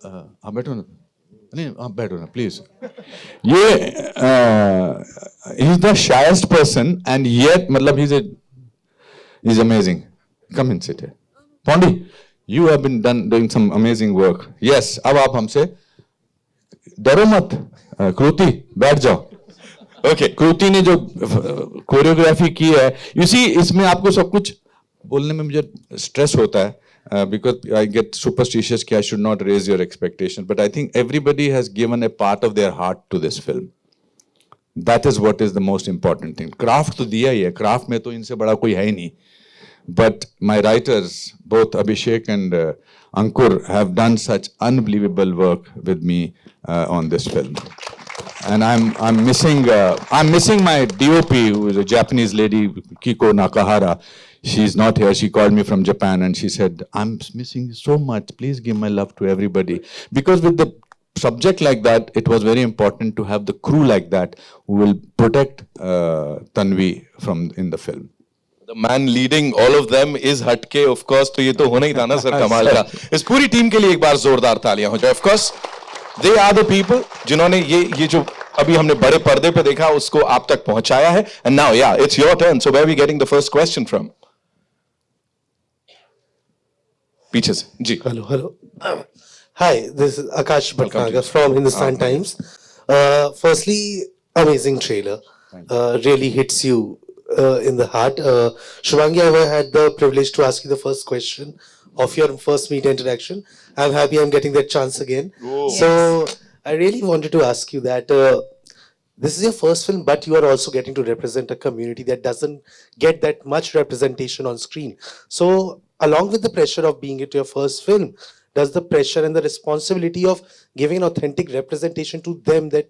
आप बैठो ना. नहीं आप बैठो ना please. ये he's the shyest person and yet मतलब he's amazing. Come and sit here. Pondi, you have been doing some amazing work. Yes, अब आप हमसे डरो मत. कृति बैठ जाओ. Okay, कृति ने जो कोरियोग्राफी की है, you see इसमें आपको सब कुछ बोलने में मुझे स्ट्रेस होता है. Because I get superstitious कि I should not raise your expectations, but I think everybody has given a part of their heart to this film. That is what is the most important thing. Craft तो दिया ही है, craft में तो इनसे बड़ा कोई है ही नहीं. But my writers, both Abhishek and Ankur, have done such unbelievable work with me on this film. And I'm missing my DOP, who is a Japanese lady, Kiko Nakahara. She's not here. She called me from Japan and she said, I'm missing you so much. Please give my love to everybody. Because with the subject like that, it was very important to have the crew like that who will protect Tanvi from in the film. The man leading all of them is हटके, of course. तो ये तो होना ही था ना sir कमाल का. इस पूरी टीम के लिए एक बार जोरदार तालियां हो जाए. Of course, they are the people जिन्होंने ये जो अभी हमने बड़े पर्दे पे देखा उसको आप तक पहुंचाया है. And now, yeah, it's your turn. So where are we getting the first question from? पीछे से जी. Hello. Hi, this is Akash Bhatnagar from Hindustan Times. Firstly, amazing trailer. Really hits you in the heart. Shubhangi, I had the privilege to ask you the first question of your first media interaction. I'm happy I'm getting that chance again. So I really wanted to ask you that this is your first film, but you are also getting to represent a community that doesn't get that much representation on screen. So along with the pressure of being it your first film, does the pressure and the responsibility of giving an authentic representation to them that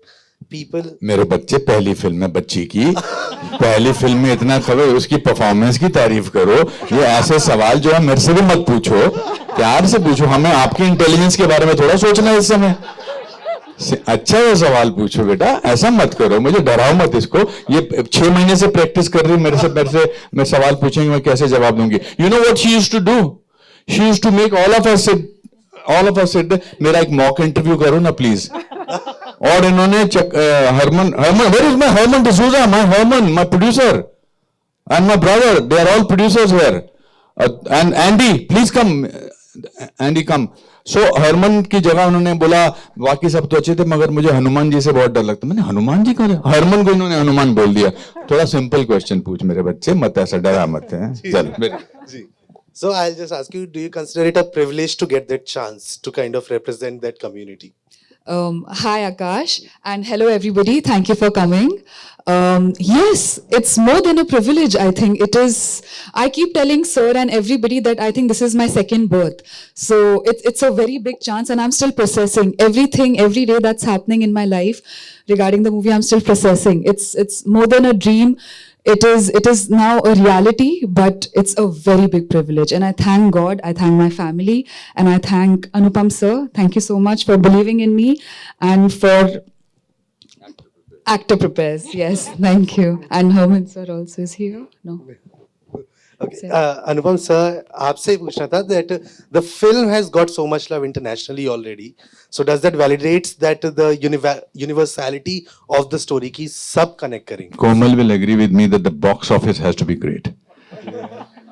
people... मेरे बच्चे पहली film है बच्ची की. पहली film में इतना खबर उसकी परफॉर्मेंस की तारीफ करो. ये ऐसे सवाल जो है मेरे से भी मत पूछो. प्यार से पूछो. हमें आपकी इंटेलिजेंस के बारे में थोड़ा सोचना है इस समय. अच्छा ये सवाल पूछो बेटा. ऐसा मत करो. मुझे डराओ मत इसको. ये 6 महीने से प्रैक्टिस कर रही मेरे से मैं सवाल पूछेंगे मैं कैसे जवाब दूंगी. You know what she used to do? She used to make all of us sit. मेरा एक मॉक इंटरव्यू करो ना प्लीज. और इन्होंने Harman where is my Herman D'Souza, my producer and my brother, they are all producers here. And Andy, please come. Andy, come. So Harman की जगह उन्होंने बोला बाकी सब तो अच्छे थे मगर मुझे हनुमान जी से बहुत डर लगता. मैंने हनुमान जी कहा. हरमन को इन्होंने हनुमान बोल दिया. थोड़ा सिंपल क्वेश्चन पूछ मेरे बच्चे. मत ऐसा डरा मत है. चल. So I'll just ask you, do you consider it a privilege to get that chance to kind of represent that community? Hi Akash and hello everybody. Thank you for coming. Yes, it's more than a privilege, I think. It is, I keep telling sir and everybody that I think this is my second birth. So it's a very big chance, and I'm still processing everything, every day that's happening in my life regarding the movie. I'm still processing. It's more than a dream. It is now a reality, but it's a very big privilege. And I thank God, I thank my family, and I thank Anupam sir. Thank you so much for believing in me and for Actor Prepares. Yes, thank you. And Herman sir also is here. No. Okay, Anupam sir, आपसे पूछना था that the film has got so much love internationally already. So does that validates that the universality of the story की सब connect करेंगे? Komal will agree with me that the box office has to be great.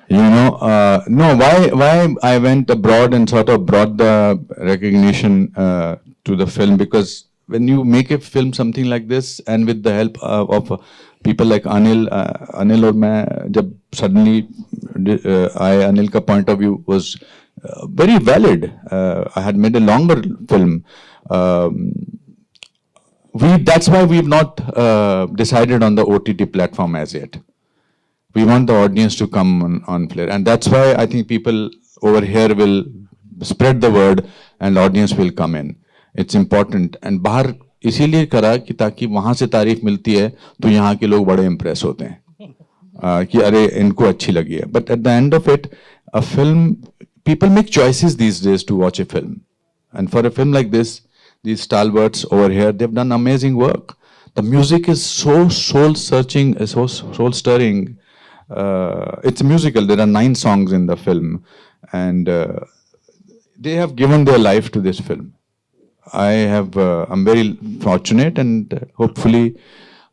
You know, no, why I went abroad and sort of brought the recognition to the film, because when you make a film something like this and with the help of people like Anil और मैं जब suddenly Anil का point of view was very valid. I had made a longer film. That's why we've not decided on the OTT platform as yet. We want the audience to come on Flare, and that's why I think people over here will spread the word and audience will come in. It's important, and बाहर इसीलिए करा कि ताकि वहाँ से तारीफ मिलती है तो यहाँ के लोग बड़े impress होते हैं कि अरे इनको अच्छी लगी है. But at the end of it, a film, people make choices these days to watch a film, and for a film like this, these stalwarts over here, they've done amazing work. The music is so soul-searching, so soul-stirring. It's a musical. There are 9 songs in the film, and they have given their life to this film. I'm very fortunate, and hopefully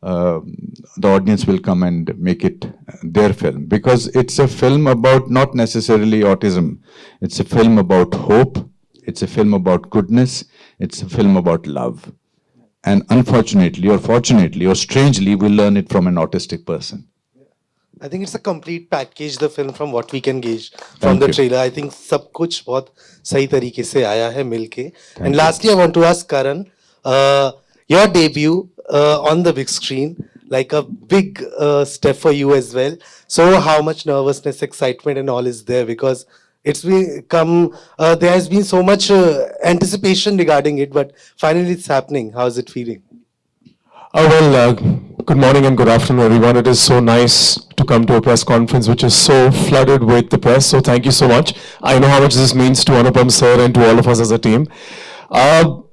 the audience will come and make it their film, because it's a film about not necessarily autism. It's a film about hope. It's a film about goodness. It's a film about love. And unfortunately, or fortunately, or strangely, we learn it from an autistic person. I think it's a complete package, the film, from what we can gauge from the trailer. I think सब कुछ बहुत सही तरीके से आया है मिलके. And lastly, I want to ask Karan, your debut on the big screen, like a big step for you as well. So how much nervousness, excitement and all is there? Because it's become, there has been so much anticipation regarding it, but finally it's happening. How is it feeling? Good morning and good afternoon, everyone. It is so nice to come to a press conference which is so flooded with the press. So thank you so much. I know how much this means to Anupam sir and to all of us as a team. Well,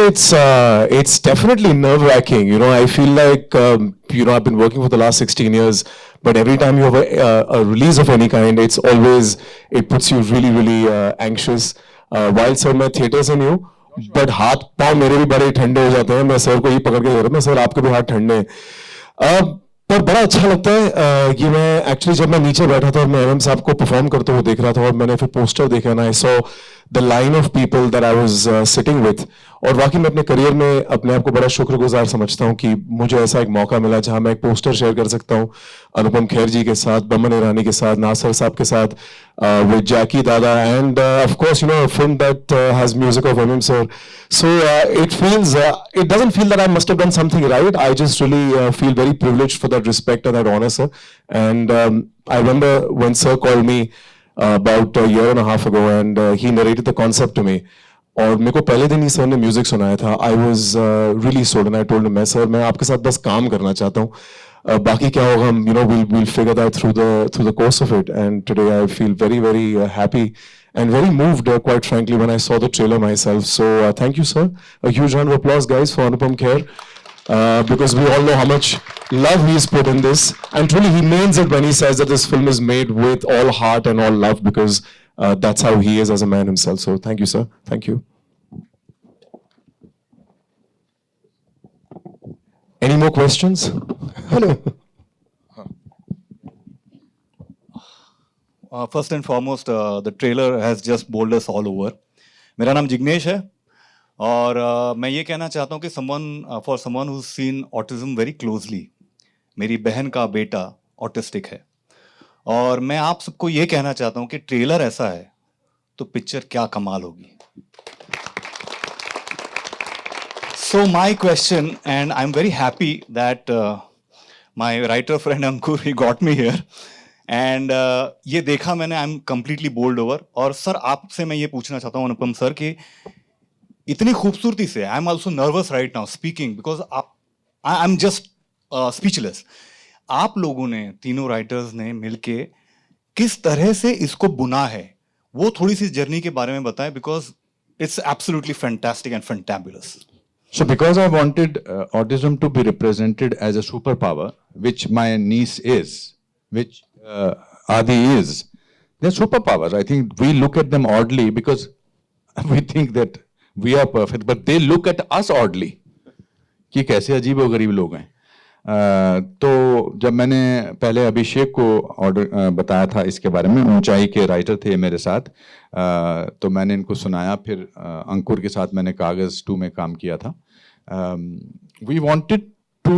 it's definitely nerve-wracking. You know, I feel like I've been working for the last 16 years, but every time you have a release of any kind, it puts you really, really anxious. While sir, मैं theatre से नहीं हूँ, but हाथ पाँव मेरे भी बड़े ठंडे हो जाते हैं. मैं सर को ही पकड़ के कह रहा हूँ, सर आपके भी हाथ ठंडे हैं. पर बड़ा अच्छा लगता है कि मैं एक्चुअली जब मैं नीचे बैठा था और मैं एमएम साहब को परफॉर्म करते हुए देख रहा था और मैंने फिर पोस्टर देखा ना, I saw the line of people that I was sitting with. और वाकई मैं अपने करियर में अपने आप को बड़ा शुक्रगुजार समझता हूँ कि मुझे ऐसा एक मौका मिला जहां मैं एक पोस्टर शेयर कर सकता हूँ अनुपम खेर जी के साथ, बमन ईरानी के साथ, नासिर साहब के साथ, with Jackie Dada, and of course, you know, a film that has music of MM sir. So it doesn't feel that I must have done something right. I just really feel very privileged for that respect and that honor, sir. And I remember when sir called me about a year and a half ago, and he narrated the concept to me. और मेरे को पहले दिन ही sir ने music सुनाया था. I was really sold and I told मैं sir मैं आपके साथ बस काम करना चाहता हूँ, बाकी क्या होगा हम we'll figure that through the course of it. And today I feel very, very happy and very moved, quite frankly, when I saw the trailer myself. So thank you, sir. A huge round of applause, guys, for Anupam Kher, because we all know how much love he's put in this, and truly he means it when he says that this film is made with all heart and all love, because that's how he is as a man himself. So thank you, sir. Thank you. Any more questions? Hello. First and foremost, the trailer has just bowled us all over. मेरा नाम जिग्नेश है और मैं ये कहना चाहता हूँ कि for someone who's seen autism very closely, मेरी बहन का बेटा ऑटिस्टिक है और मैं आप सबको ये कहना चाहता हूँ कि ट्रेलर ऐसा है तो पिक्चर क्या कमाल होगी. So my question, and I'm very happy that my writer friend Ankur, he got me here. And ये देखा मैंने, I am completely bowled over. और सर आपसे मैं ये पूछना चाहता हूँ अनुपम सर कि इतनी खूबसूरती से I am also nervous right now speaking because I am just speechless. आप लोगों ने, तीनों राइटर्स ने मिलके किस तरह से इसको बुना है, वो थोड़ी सी जर्नी के बारे में बताएं, because it's absolutely fantastic and fantabulous. So because I wanted autism to be represented as a superpower, which my niece is, which Adi is, they're superpowers. I think we look at them oddly because we think that we are perfect, but they look at us oddly. कि कैसे अजीब और गरीब लोग हैं. तो जब मैंने पहले अभिषेक को ऑर्डर बताया था इसके बारे में, ऊंचाई के राइटर थे मेरे साथ, तो मैंने इनको सुनाया. फिर अंकुर के साथ मैंने कागज 2 में काम किया था. We wanted to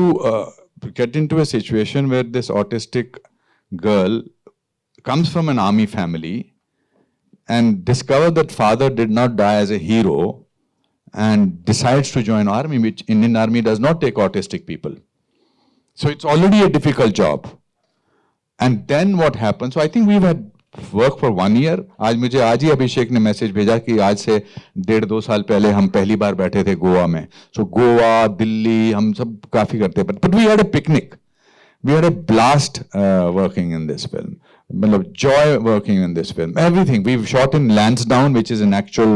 get into a situation where this autistic girl comes from an army family and discovers that father did not die as a hero and decides to join army, which Indian army does not take autistic people. So it's already a difficult job. And then what happens? So I think we've had work for 1 year. आज ही अभिषेक ने message भेजा कि आज से 1.5-2 साल पहले हम पहली बार बैठे थे गोवा में. So गोवा, दिल्ली, हम सब काफी करते हैं. But we had a picnic. We had a blast working in this film. Joy working in this film. Everything. We've shot in Lansdowne, which is an actual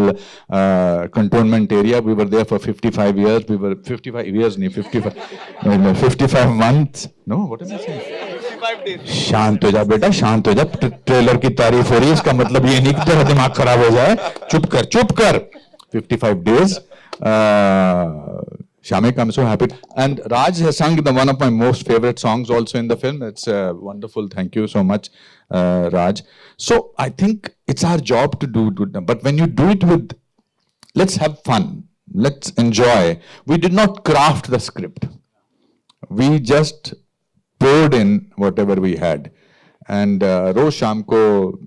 cantonment area. We were there for 55 years. We were 55 years, 55 months. No, what am I saying? 55 days. शांत हो जा बेटा, शांत हो जा. Trailer की तारीफ हो रही है, इसका मतलब ये नहीं कि तेरा दिमाग खराब हो जाए. चुप कर. 55 days. Shamik, I'm so happy. And Raj has sung one of my most favorite songs also in the film. It's wonderful. Thank you so much, Raj. So I think it's our job to do it. But when you do it with, let's have fun. Let's enjoy. We did not craft the script. We just poured in whatever we had. And Roz Sham ko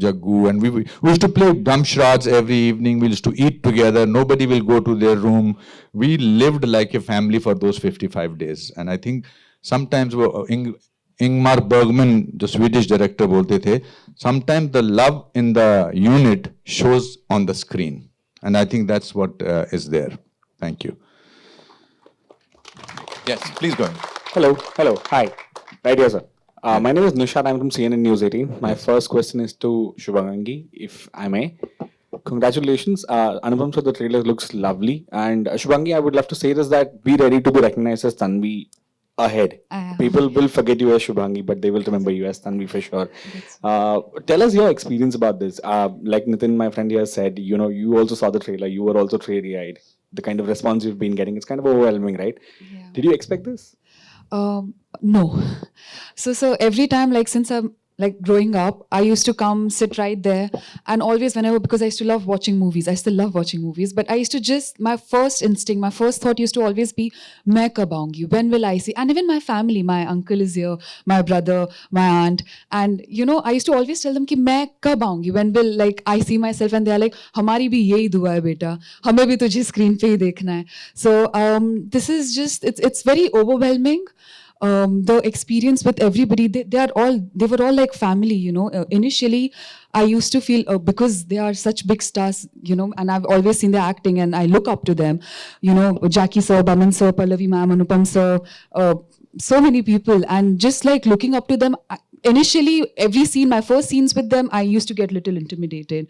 Jaggu, and we used to play Damshrads every evening. We used to eat together. Nobody will go to their room. We lived like a family for those 55 days. And I think sometimes Ingmar Bergman, the Swedish director, बोलते थे, sometimes the love in the unit shows on the screen. And I think that's what is there. Thank you. Yes, please go ahead. Hello, hi. Right here, sir. My name is Nishad. I'm from CNN News 18. My first question is to Shubhangi, if I may. Congratulations. Anupam sir, the trailer looks lovely. And Shubhangi, I would love to say this, that be ready to be recognized as Tanvi ahead. People will forget you as Shubhangi, but they will remember you as Tanvi for sure. Tell us your experience about this. Like Nitin, my friend here said, you also saw the trailer. You were also teary-eyed. The kind of response you've been getting, it's kind of overwhelming, right? Yeah. Did you expect this? No. So every time, like since I'm like growing up, I used to come sit right there, and always whenever, because I used to love watching movies. I still love watching movies, but I used to just, my first instinct, my first thought used to always be, "Main kab aungi? When will I see?" And even my family, my uncle is here, my brother, my aunt, and I used to always tell them ki main kab aungi? When will I see myself? And they are like, "Hamari bhi yahi dua hai beta. Hame bhi tujhe screen pe hi dekhna hai." So this is just, it's very overwhelming. The experience with everybody, they were all like family, Initially, I used to feel, because they are such big stars, and I've always seen their acting and I look up to them, Jackie sir, Baman sir, Pallavi ma'am, Anupam sir, so many people, and just like looking up to them. Initially, every scene, my first scenes with them, I used to get a little intimidated.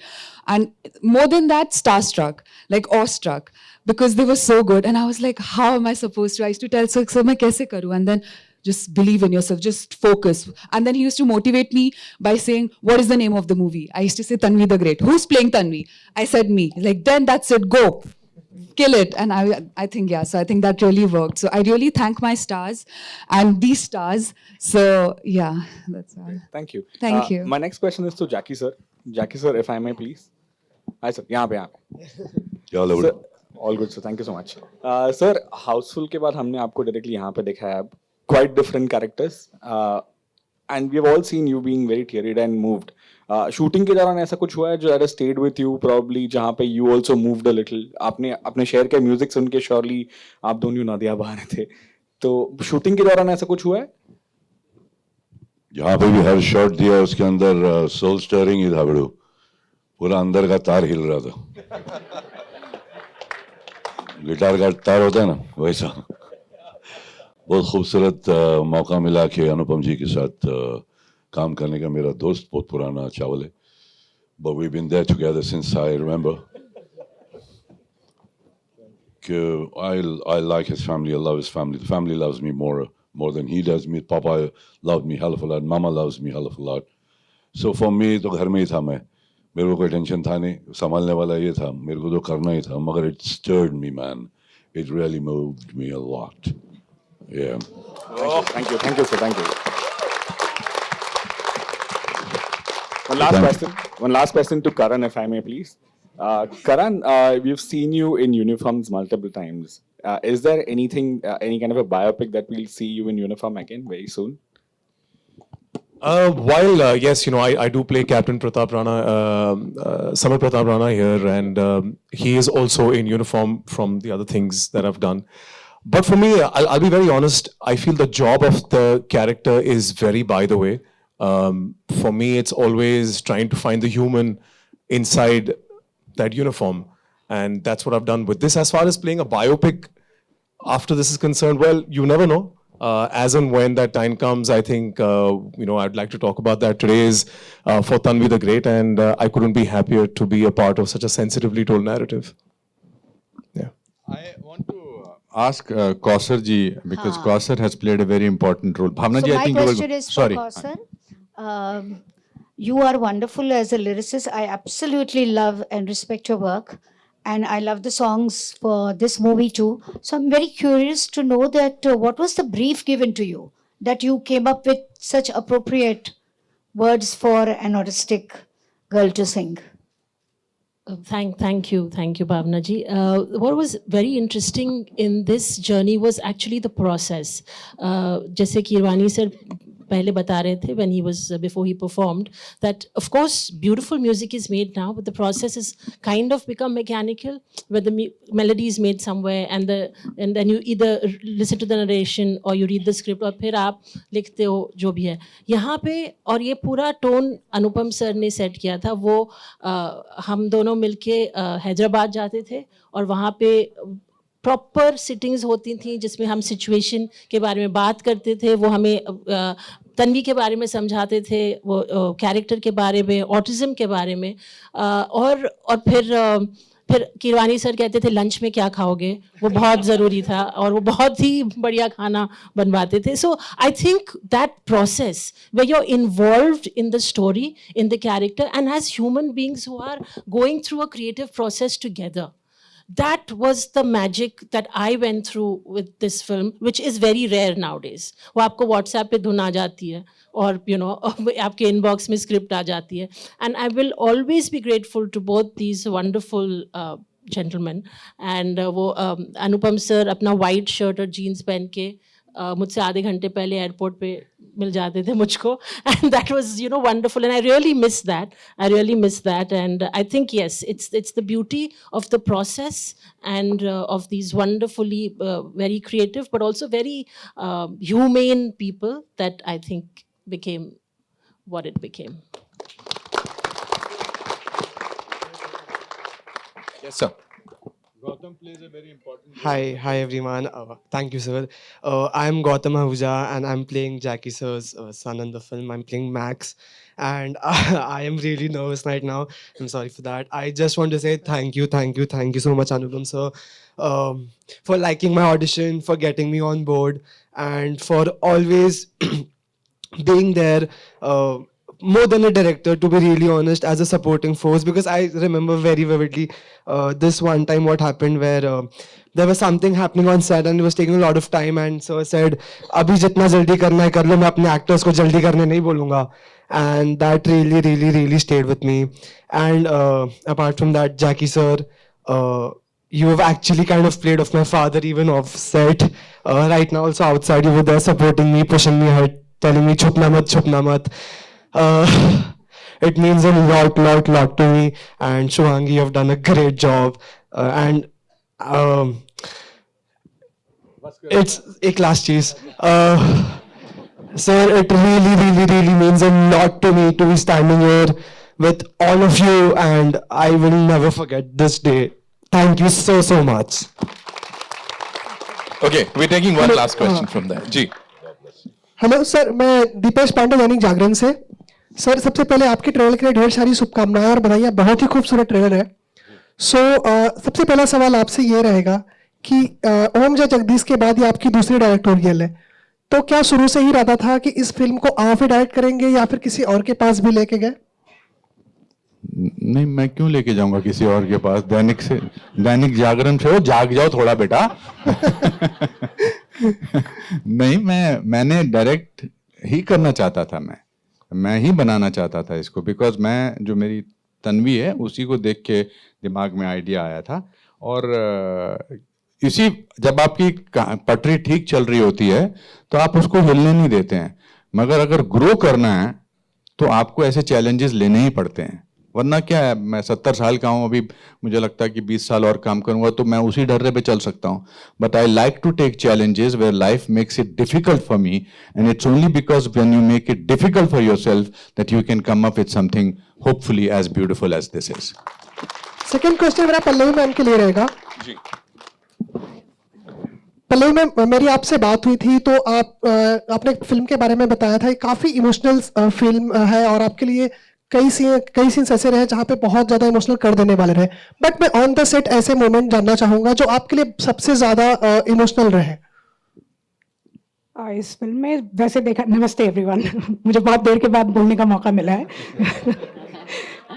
And more than that, starstruck, like awestruck, because they were so good. And I was like, how am I supposed to? I used to tell sir, main kaise karu? And then just believe in yourself, just focus. And then he used to motivate me by saying, what is the name of the movie? I used to say, Tanvi the Great. Who's playing Tanvi? I said, me. Like, then that's it, go. Kill it. And I think, yeah, so I think that really worked. So I really thank my stars and these stars. So yeah, that's all. Thank you. Thank you. My next question is to Jackie sir. Jackie sir, if I may please. Hi sir, यहाँ पे. Sir, all good sir, thank you so much. Sir, Houseful के बाद हमने आपको directly यहाँ पे देखा है. Quite different characters. And we have all seen you being very teary-eyed and moved. Shooting के दौरान ऐसा कुछ हुआ है जो that has stayed with you probably, जहाँ पे you also moved a little. आपने अपने शेयर के म्यूजिक सुन के surely आप दोनों नदियाँ बहा रहे थे. तो शूटिंग के दौरान ऐसा कुछ हुआ है? जहाँ पे भी हर शॉट दिया उसके अंदर सोल स्टरिंग ही था बड़ू, पूरा अंदर का तार हिल रहा था। गिटार का तार होता है ना वैसा। बहुत खूबसूरत मौका मिला कि अनुपम जी के साथ काम करने का। मेरा दोस्त बहुत पुराना चावल है, but we've been there together since I remember. I like his family, I love his family. The family loves me more than he does me. Papa loved me hell of a lot, Mama loves me hell of a lot. So for me, तो घर में ही था मैं, मेरे को कोई tension था नहीं, संभालने वाला ये था, मेरे को तो करना ही था, मगर it stirred me, man. It really moved me a lot. Yeah. Thank you, sir, thank you. One last question to Karan, if I may, please. Karan, we've seen you in uniforms multiple times. Is there anything, any kind of a biopic that we'll see you in uniform again very soon? While yes, I do play Captain Pratap Rana, Samar Pratap Rana here, and he is also in uniform from the other things that I've done. But for me, I'll be very honest, I feel the job of the character is very by the way. For me, it's always trying to find the human inside that uniform. And that's what I've done with this. As far as playing a biopic after this is concerned, well, you never know. As and when that time comes, I think, I'd like to talk about that. Today is for Tanvi the Great, and I couldn't be happier to be a part of such a sensitively told narrative. Yeah. I want to ask Kausar ji, because Kausar has played a very important role. Bhavna So ji, I my think you question were... is for Sorry. Kausar. You are wonderful as a lyricist. I absolutely love and respect your work. And I love the songs for this movie too. So I'm very curious to know that what was the brief given to you that you came up with such appropriate words for an autistic girl to sing? Thank you, Bhavna ji. What was very interesting in this journey was actually the process. जैसे कि Irwani sir पहले बता रहे थे when he was before he performed that of course beautiful music is made now, but the process is kind of become mechanical, where the melody is made somewhere and then you either listen to the narration or you read the script और फिर आप लिखते हो जो भी है यहाँ पे। और ये पूरा टोन अनुपम सर ने सेट किया था। वो हम दोनों मिलके हैदराबाद जाते थे और वहाँ पे प्रॉपर सिटिंग्स होती थी जिसमें हम सिचुएशन के बारे में बात करते थे। वो हमें तन्वी के बारे में समझाते थे, वो कैरेक्टर के बारे में, ऑटिज्म के बारे में, और फिर किरवानी सर कहते थे लंच में क्या खाओगे, वो बहुत ज़रूरी था और वो बहुत ही बढ़िया खाना बनवाते थे। So I think that process where you're involved in the story, in the character, and as human beings who are going through a creative process together, that was the magic that I went through with this film, which is very rare nowadays. वो आपको WhatsApp पे धुन आ जाती है और आपके inbox में script आ जाती है. And I will always be grateful to both these wonderful gentlemen. And वो अनुपम sir अपना white shirt और jeans पहन के मुझसे आधे घंटे पहले एयरपोर्ट पे मिल जाते थे मुझको, and that was wonderful, and I really miss that. And I think yes, it's the beauty of the process and of these wonderfully very creative but also very humane people that I think became what it became. Yes, sir. Gautam plays a very important role. Hi everyone. Thank you, sir. I am Gautam Ahuja and I'm playing Jackie sir's son in the film. I'm playing Max, and I am really nervous right now. I'm sorry for that. I just want to say thank you so much, Anupam sir, for liking my audition, for getting me on board, and for always being there. More than a director, to be really honest, as a supporting force, because I remember very vividly this one time what happened where there was something happening on set and it was taking a lot of time, and so I said, "Abhi jitna jaldi karna hai kar lo, main apne actors ko jaldi karne nahi bolunga," and that really stayed with me. And apart from that, Jackie sir, you have actually kind of played off my father even off set. Right now also outside you were there supporting me, pushing me ahead, telling me chupna mat. It means a lot to me, and Shuhangi, you have done a great job. And बस It's एक last चीज. Sir, it really means a lot to me to be standing here with all of you, and I will never forget this day. Thank you so much. Okay, we're taking one last question from there. जी. Hello sir, मैं दीपेश पांडे दैनिक जागरण से. Sir, सबसे पहले आपके trailer के लिए ढेर सारी शुभकामनाएं और बधाइयां. बहुत ही खूबसूरत ट्रेलर है. सबसे पहला सवाल आपसे ये रहेगा कि ओम जय जगदीश के बाद ये आपकी दूसरी डायरेक्टोरियल है, तो क्या शुरू से ही इरादा था कि इस फिल्म को आप ही डायरेक्ट करेंगे या फिर किसी और के पास भी लेके गए? नहीं, मैं क्यों लेके जाऊंगा किसी और के पास. दैनिक जागरण से हो, जाग जाओ थोड़ा बेटा. नहीं, मैंने डायरेक्ट ही करना चाहता था. मैं ही बनाना चाहता था इसको, बिकॉज मैं जो मेरी तन्वी है उसी को देख के दिमाग में आइडिया आया था. और इसी जब आपकी पटरी ठीक चल रही होती है तो आप उसको हिलने नहीं देते हैं, मगर अगर ग्रो करना है तो आपको ऐसे चैलेंजेस लेने ही पड़ते हैं. वरना क्या है, मैं 70 साल का हूँ, अभी मुझे लगता है कि 20 साल और काम करूंगा तो मैं उसी डर्रे पे चल सकता हूँ. But I like to take challenges where life makes it difficult for me, and it's only because when you make it difficult for yourself that you can come up with something hopefully as beautiful as this is. Second question मेरा Pallavi ma'am के लिए रहेगा. जी. Pallavi ma'am, मेरी आपसे बात हुई थी तो आपने फिल्म के बारे में बताया था. काफी इमोशनल फिल्म है और आपके लिए कई सीन्स ऐसे रहे जहाँ पे बहुत ज्यादा इमोशनल कर देने वाले रहे. बट मैं ऑन द सेट ऐसे मोमेंट जानना चाहूंगा जो आपके लिए सबसे ज्यादा इमोशनल रहे. इस फिल्म में वैसे देखा, नमस्ते एवरीवन. मुझे बहुत देर के बाद बोलने का मौका मिला है.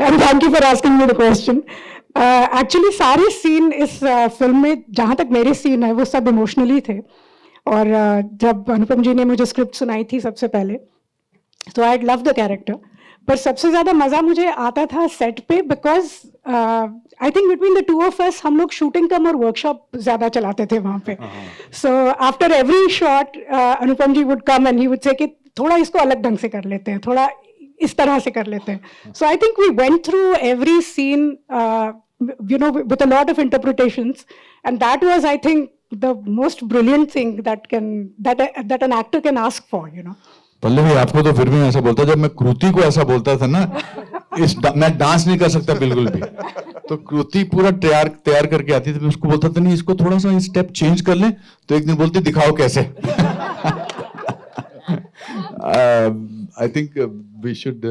And thank you for asking me the question. Actually सारे सीन इस फिल्म में, जहाँ तक मेरे सीन है, वो सब इमोशनली थे. और जब अनुपम जी ने मुझे स्क्रिप्ट सुनाई थी सबसे पहले, तो आई लव द कैरेक्टर. पर सबसे ज़्यादा मज़ा मुझे आता था सेट पे, because I think between the two of us हम लोग शूटिंग कम और वर्कशॉप ज़्यादा चलाते थे वहाँ पे. So after every shot Anupam ji would come and he would say कि थोड़ा इसको अलग ढंग से कर लेते हैं, थोड़ा इस तरह से कर लेते हैं. So I think we went through every scene you know, with a lot of interpretations, and that was, I think, the most brilliant thing that an actor can ask for, you know. Pallavi, आपको तो फिर भी ऐसा बोलता, जब मैं कृति को ऐसा बोलता था ना, मैं डांस नहीं कर सकता बिल्कुल भी. तो कृति पूरा तैयार करके आती थी, उसको बोलता था नहीं, इसको थोड़ा सा स्टेप चेंज कर ले, तो एक दिन बोलती दिखाओ कैसे. I think we should,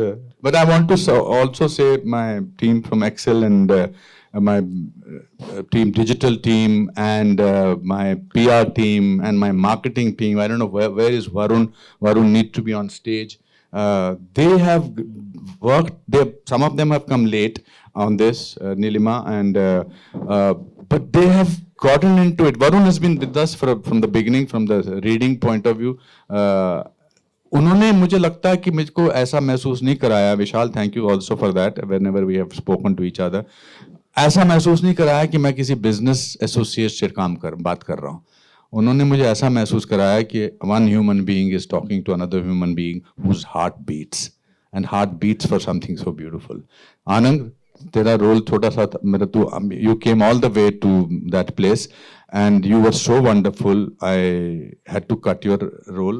but I want to also say my team from Excel and my team, digital team, and my PR team and my marketing team. I don't know where is Varun. Varun need to be on stage. They have worked. Some of them have come late on this, Nilima, and but they have gotten into it. Varun has been with us from the beginning, from the reading point of view. उन्होंने, मुझे लगता है कि मुझको ऐसा महसूस नहीं कराया. Vishal, thank you also for that. Whenever we have spoken to each other, ऐसा महसूस नहीं कराया कि मैं किसी बिजनेस एसोसिएट से बात कर रहा हूँ. उन्होंने मुझे ऐसा महसूस कराया कि one human being is talking to another human being whose heart beats, and heart beats for something so beautiful. Anand, तेरा रोल छोटा सा मेरा, तू you came all the way to that place and you were so wonderful. I had to cut your role.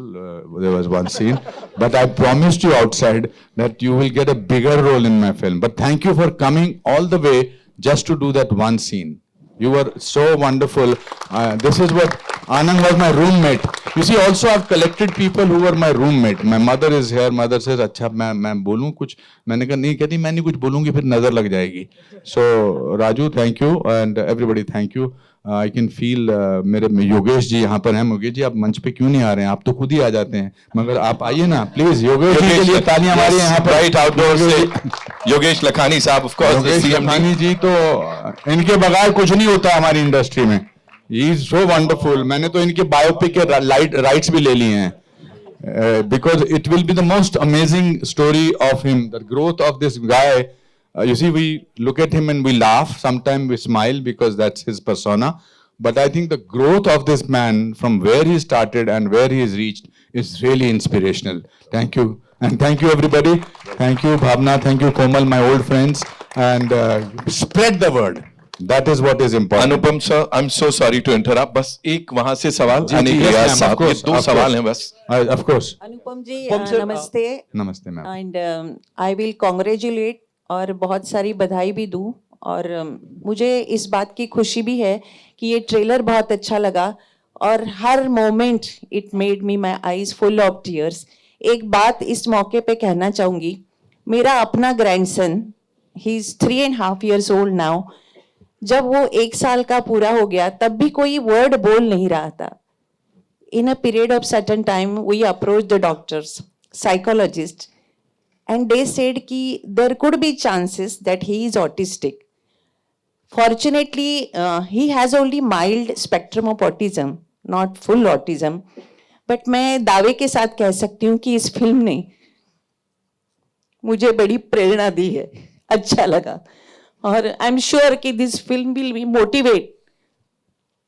There was one scene, but I promised you outside that you will get a bigger role in my film. But thank you for coming all the way just to do that one scene. You were so wonderful. This is what Anand was my roommate. You see, also I've collected people who were my roommate. My mother is here. Mother says, अच्छा मैं बोलूँ कुछ. मैंने कहा नहीं, कहती मैं नहीं कुछ बोलूँगी, फिर नजर लग जाएगी. So Raju, thank you, and everybody, thank you. I can feel मेरे योगेश जी यहाँ पर हैं. योगेश जी, आप मंच पे क्यों नहीं आ रहे हैं? आप तो खुद ही आ जाते हैं, मगर आप आइए ना प्लीज. योगेश जी के लिए तालियां हमारी यहाँ पर. राइट आउटडोर से योगेश लखानी साहब, ऑफ कोर्स. योगेश लखानी जी, तो इनके बगैर कुछ नहीं होता हमारी इंडस्ट्री में. He is so wonderful. मैंने तो इनके बायोपिक के राइट्स भी ले लिए हैं, because it will be the most amazing story of him, the growth of this guy. You see, we look at him and we laugh. Sometimes we smile because that's his persona. But I think the growth of this man from where he started and where he has reached is really inspirational. Thank you. And thank you, everybody. Thank you, Bhavna. Thank you, Komal, my old friends. And spread the word. That is what is important. Anupam sir, I'm so sorry to interrupt. बस एक वहां से सवाल जी, आने जी, के yes, लिए ma'am, साहब of ये course, दो of सवाल course. हैं बस. Of course. Anupam ji Namaste. Namaste. Namaste, ma'am. And I will congratulate और बहुत सारी बधाई भी दूं और मुझे इस बात की खुशी भी है कि ये ट्रेलर बहुत अच्छा लगा और हर moment it made me my eyes full of tears. एक बात इस मौके पे कहना चाहूँगी, मेरा अपना grandson, he is 3.5 years old now, जब वो 1 साल का पूरा हो गया तब भी कोई वर्ड बोल नहीं रहा था. In a period of certain time, we approached the doctors, psychologists, and they said कि there could be chances that he is autistic. Fortunately, he has only mild spectrum of autism, not full autism. But मैं दावे के साथ कह सकती हूँ कि इस फिल्म ने मुझे बड़ी प्रेरणा दी है. अच्छा लगा और आई एम श्योर कि this film will be motivate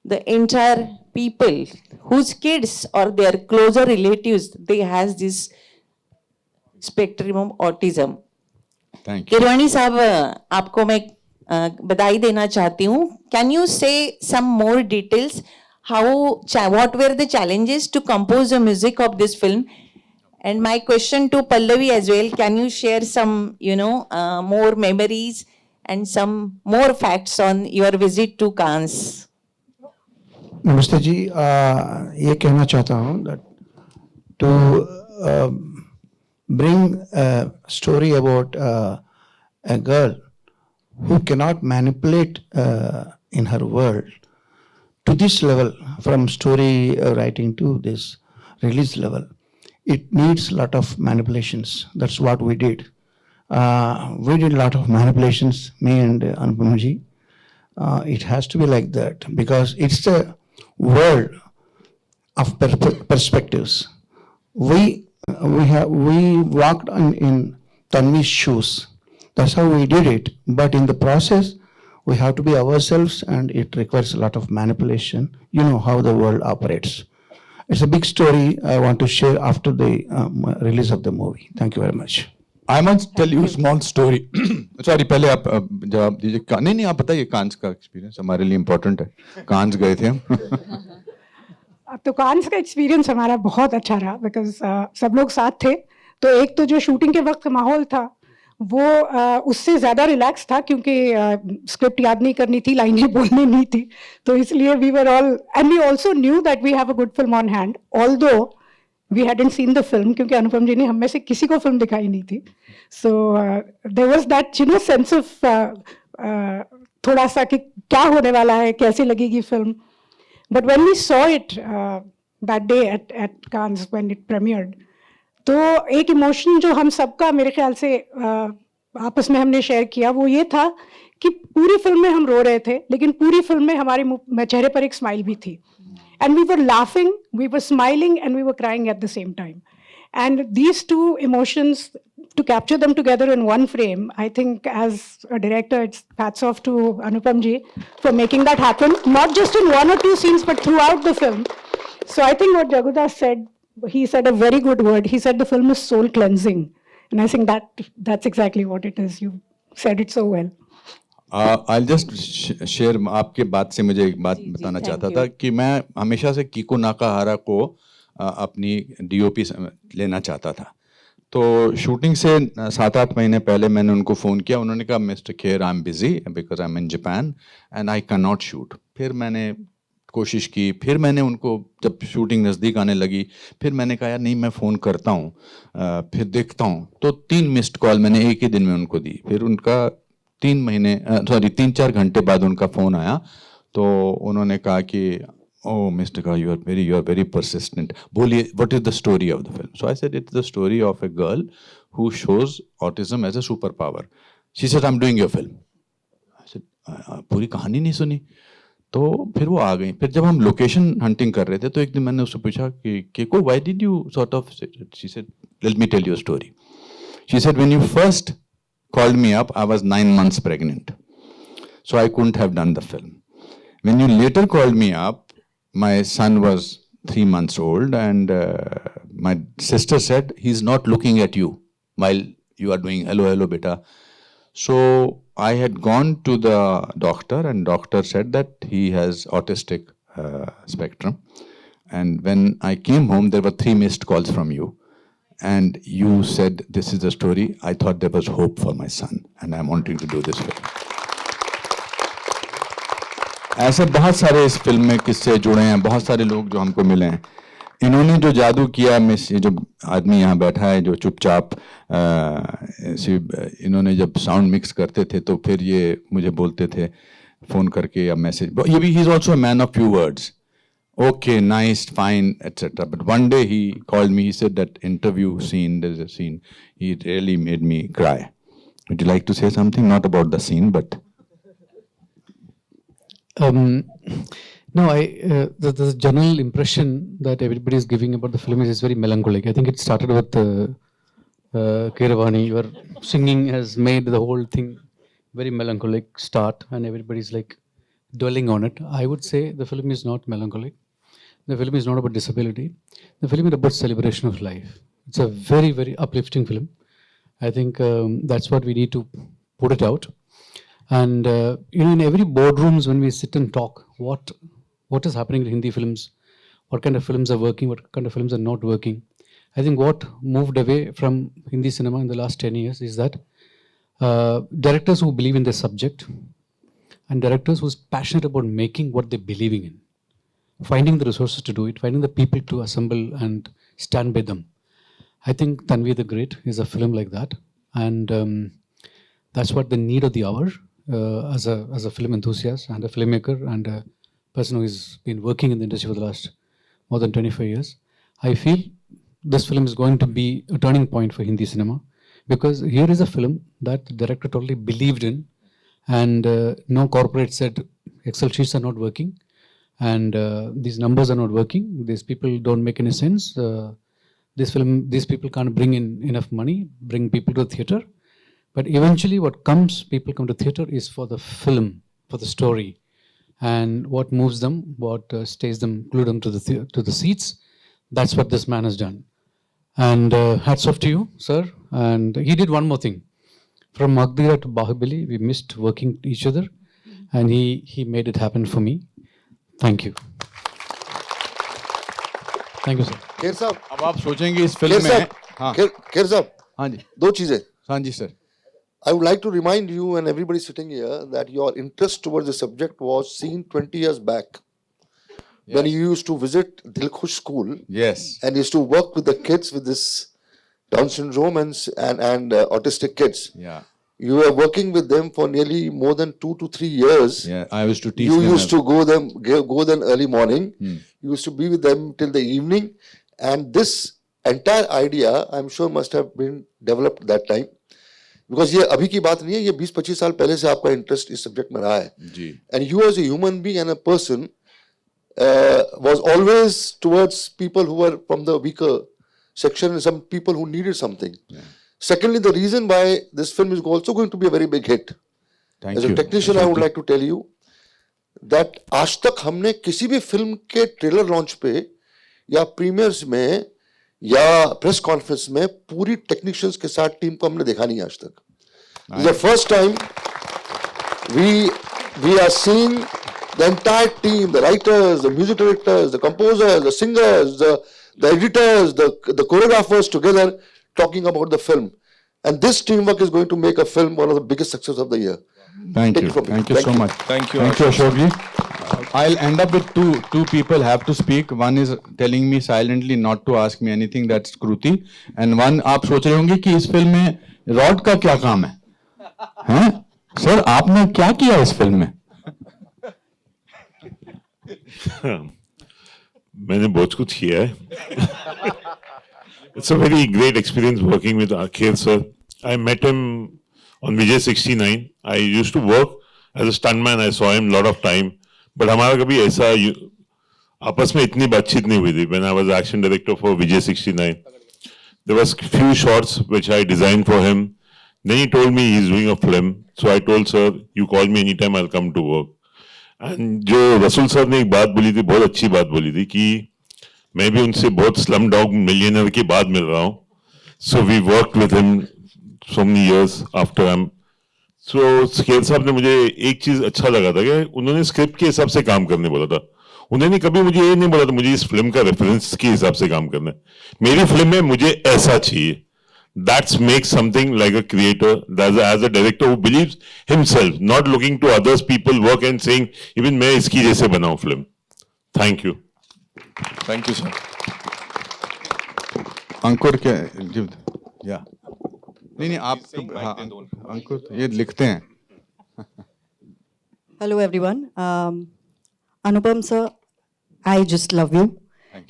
the entire people whose kids or their closer relatives they has this spectrum of autism. Thank you. Keeravani साहब, आपको मैं बधाई देना चाहती हूँ. Can you say some more details what were the challenges to compose the music of this film? And my question to Pallavi as well, can you share some more memories and some more facts on your visit to Cannes? नमस्ते जी, ये कहना चाहता हूँ that to bring a story about a girl who cannot manipulate in her world to this level, from story writing to this release level, it needs a lot of manipulations. That's what we did. We did a lot of manipulations, me and Anupam ji. It has to be like that because it's the world of perspectives. We walked in Tanvi's shoes. That's how we did it. But in the process, we have to be ourselves, and it requires a lot of manipulation. You know how the world operates. It's a big story I want to share after the release of the movie. Thank you very much. I must tell you a small story. Sorry, पहले आप जवाब दीजिए. नहीं आप बताइए कांस का experience हमारे लिए इम्पोर्टेंट है. कांस गए थे हम. अब तो कांस का एक्सपीरियंस हमारा बहुत अच्छा रहा बिकॉज सब लोग साथ थे. तो एक तो जो शूटिंग के वक्त का माहौल था वो उससे ज़्यादा रिलैक्स था क्योंकि स्क्रिप्ट याद नहीं करनी थी, लाइनें बोलनी नहीं थी. तो इसलिए we were all and we also knew that we have a good film on hand although we hadn't seen the film क्योंकि अनुपम जी ने हम में से किसी को फिल्म दिखाई नहीं थी. So there was that sense of थोड़ा सा कि क्या होने वाला है, कैसे लगेगी film. But when we saw it that day at Cannes when it premiered, तो एक इमोशन जो हम सबका मेरे ख्याल से आपस में हमने शेयर किया वो ये था कि पूरी फिल्म में हम रो रहे थे लेकिन पूरी फिल्म में हमारे चेहरे पर एक स्माइल भी थी. And we were laughing, we were smiling, and we were crying at the same time. And these two emotions, to capture them together in one frame, I think as a director, it's hats off to Anupam ji for making that happen, not just in one or two scenes, but throughout the film. So I think what Jagudas said, he said a very good word. He said the film is soul cleansing. And I think that's exactly what it is. You said it so well. I'll just share. आपके बात से मुझे एक बात बताना चाहता था कि मैं हमेशा से कीको नाकाहारा को अपनी DOP लेना चाहता था. तो शूटिंग से 7-8 महीने पहले मैंने उनको फ़ोन किया. उन्होंने कहा mister Kher I am busy because I am in Japan and I can not shoot. फिर मैंने कोशिश की, फिर मैंने उनको जब शूटिंग नज़दीक आने लगी फिर मैंने कहा यार नहीं मैं फ़ोन करता हूँ, फिर देखता हूँ. तो 3 मिस्ड कॉल मैंने एक ही दिन में उनको दी. फिर उनका 3-4 घंटे बाद उनका फ़ोन आया तो उन्होंने कहा कि ओह मिस्टर का यू आर वेरी परसिस्टेंट, बोलिए what is the story of the film. So I said it's the story of a girl who shows autism as a super power. She said I am doing your film. I said पूरी कहानी नहीं सुनी. तो फिर वो आ गई. फिर जब हम लोकेशन हंटिंग कर रहे थे तो एक दिन मैंने उससे पूछा कि केको why did you sort of, she said let me tell your story. She said when you first called me up, I was 9 months pregnant. So I couldn't have done the film. When you later called me up, my son was 3 months old and my sister said, he's not looking at you while you are doing hello, hello, beta. So I had gone to the doctor, and doctor said that he has autistic spectrum. And when I came home, there were 3 missed calls from you. And you said, this is the story. I thought there was hope for my son, and I'm wanting to do this film. ऐसे बहुत सारे इस film में किस्से जुड़े हैं, बहुत सारे लोग जो हमको मिले हैं. इन्होंने जो जादू किया, मिस ये जो आदमी यहाँ बैठा है जो चुपचाप इन्होंने जब साउंड मिक्स करते थे तो फिर ये मुझे बोलते थे फ़ोन करके या मैसेज. ये भी he is also a man of few words. Okay, nice, fine, etc. But one day he called me, he said that interview scene, there's a scene, he really made me cry. Would you like to say something? Not about the scene, but... No, the general impression that everybody is giving about the film is very melancholic. I think it started with Keeravani. Your singing has made the whole thing very melancholic start, and everybody's like dwelling on it. I would say the film is not melancholic. The film is not about disability. The film is about celebration of life. It's a very, very uplifting film. I think that's what we need to put it out. And in every boardrooms when we sit and talk, what is happening in Hindi films, what kind of films are working, what kind of films are not working. I think what moved away from Hindi cinema in the last 10 years is that directors who believe in their subject and directors who's passionate about making what they're believing in, finding the resources to do it, finding the people to assemble and stand by them. I think Tanvi the Great is a film like that, and that's what the need of the hour as a film enthusiast and a filmmaker and a person who has been working in the industry for the last more than 25 years. I feel this film is going to be a turning point for Hindi cinema, because here is a film that the director totally believed in, and no corporate said Excel sheets are not working, and these numbers are not working, these people don't make any sense, these people can't bring in enough money, bring people to the theatre. But eventually what comes, people come to theatre is for the film, for the story, and what moves them, what stays them, glued them to the seats. That's what this man has done. And hats off to you, sir. And he did one more thing. From Magdira to Bahubali, we missed working each other, and he made it happen for me. Thank you. Thank you, sir. Kher साहब, अब आप सोचेंगे इस film में, हाँ, खेर साहब, हाँ जी, 2 चीजें. हाँ जी sir. I would like to remind you and everybody sitting here that your interest towards the subject was seen 20 years back, when you used to visit Dilkhush School. Yes. And used to work with the kids with this Down syndrome and autistic kids. Yeah. You were working with them for nearly more than 2 to 3 years. Yeah, I used to teach you them. You used to go then early morning. You used to be with them till the evening. And this entire idea, I'm sure, must have been developed that time. Because ये अभी की बात नहीं है, ये 20-25 साल पहले से आपका इंटरेस्ट इस सब्जेक्ट में रहा है. जी. And you as a human being and a person was always towards people who were from the weaker section and some people who needed something. Yeah. Secondly, the reason why this film is also going to be a very big hit. Thank as you. a technician, I would like to tell you that आज तक हमने किसी भी film के trailer launch पे या premiers में या प्रेस कॉन्फ्रेंस में पूरी टेक्नीशियंस के साथ टीम को हमने देखा नहीं आज तक. This is the first time we are seeing the entire team, the writers, the music directors, the composers, the singers, the editors, the choreographers together talking about the film. And this teamwork is going to make a film one of the biggest success of the year. Thank you. Thank you so much. Thank you. Thank you, Ashok ji. I'll end up with two people have to speak. One is telling me silently not to ask me anything, that's Kruti. And one, आप सोच रहे होंगे कि इस film में rod का क्या काम है? हैं? सर, आपने क्या किया इस फिल्म में? मैंने बहुत कुछ किया है. It's a very great experience working with Akhil sir. I met him on Vijay 69. I used to work as a stuntman. I saw him a lot of time. But हमारा कभी ऐसा आपस में इतनी बातचीत नहीं हुई थी. When I was action director for Vijay 69, there was few shots which I designed for him. Then he told me he's doing a film. So I told sir, you call me anytime, I'll come to work. And जो रसूल sir ने एक बात बोली थी, बहुत अच्छी बात बोली थी कि मैं भी उनसे बहुत स्लम डॉग मिलियनर के बाद मिल रहा हूँ. So we worked with him so many years after सो खेर साहब ने मुझे एक चीज अच्छा लगा था कि उन्होंने स्क्रिप्ट के हिसाब से काम करने बोला था. उन्होंने कभी मुझे ये नहीं बोला था मुझे इस फिल्म का रेफरेंस के हिसाब से काम करना है. मेरी फिल्म में मुझे ऐसा चाहिए. That makes something like a creator, as a director who believes himself, not looking to others people work and saying, even मैं इसकी जैसे बनाऊं film. Thank you. Thank you, sir. अंकुर क्या या नहीं आप हाँ, अंकुर ये लिखते हैं. Hello everyone. Anupam sir, I just love you.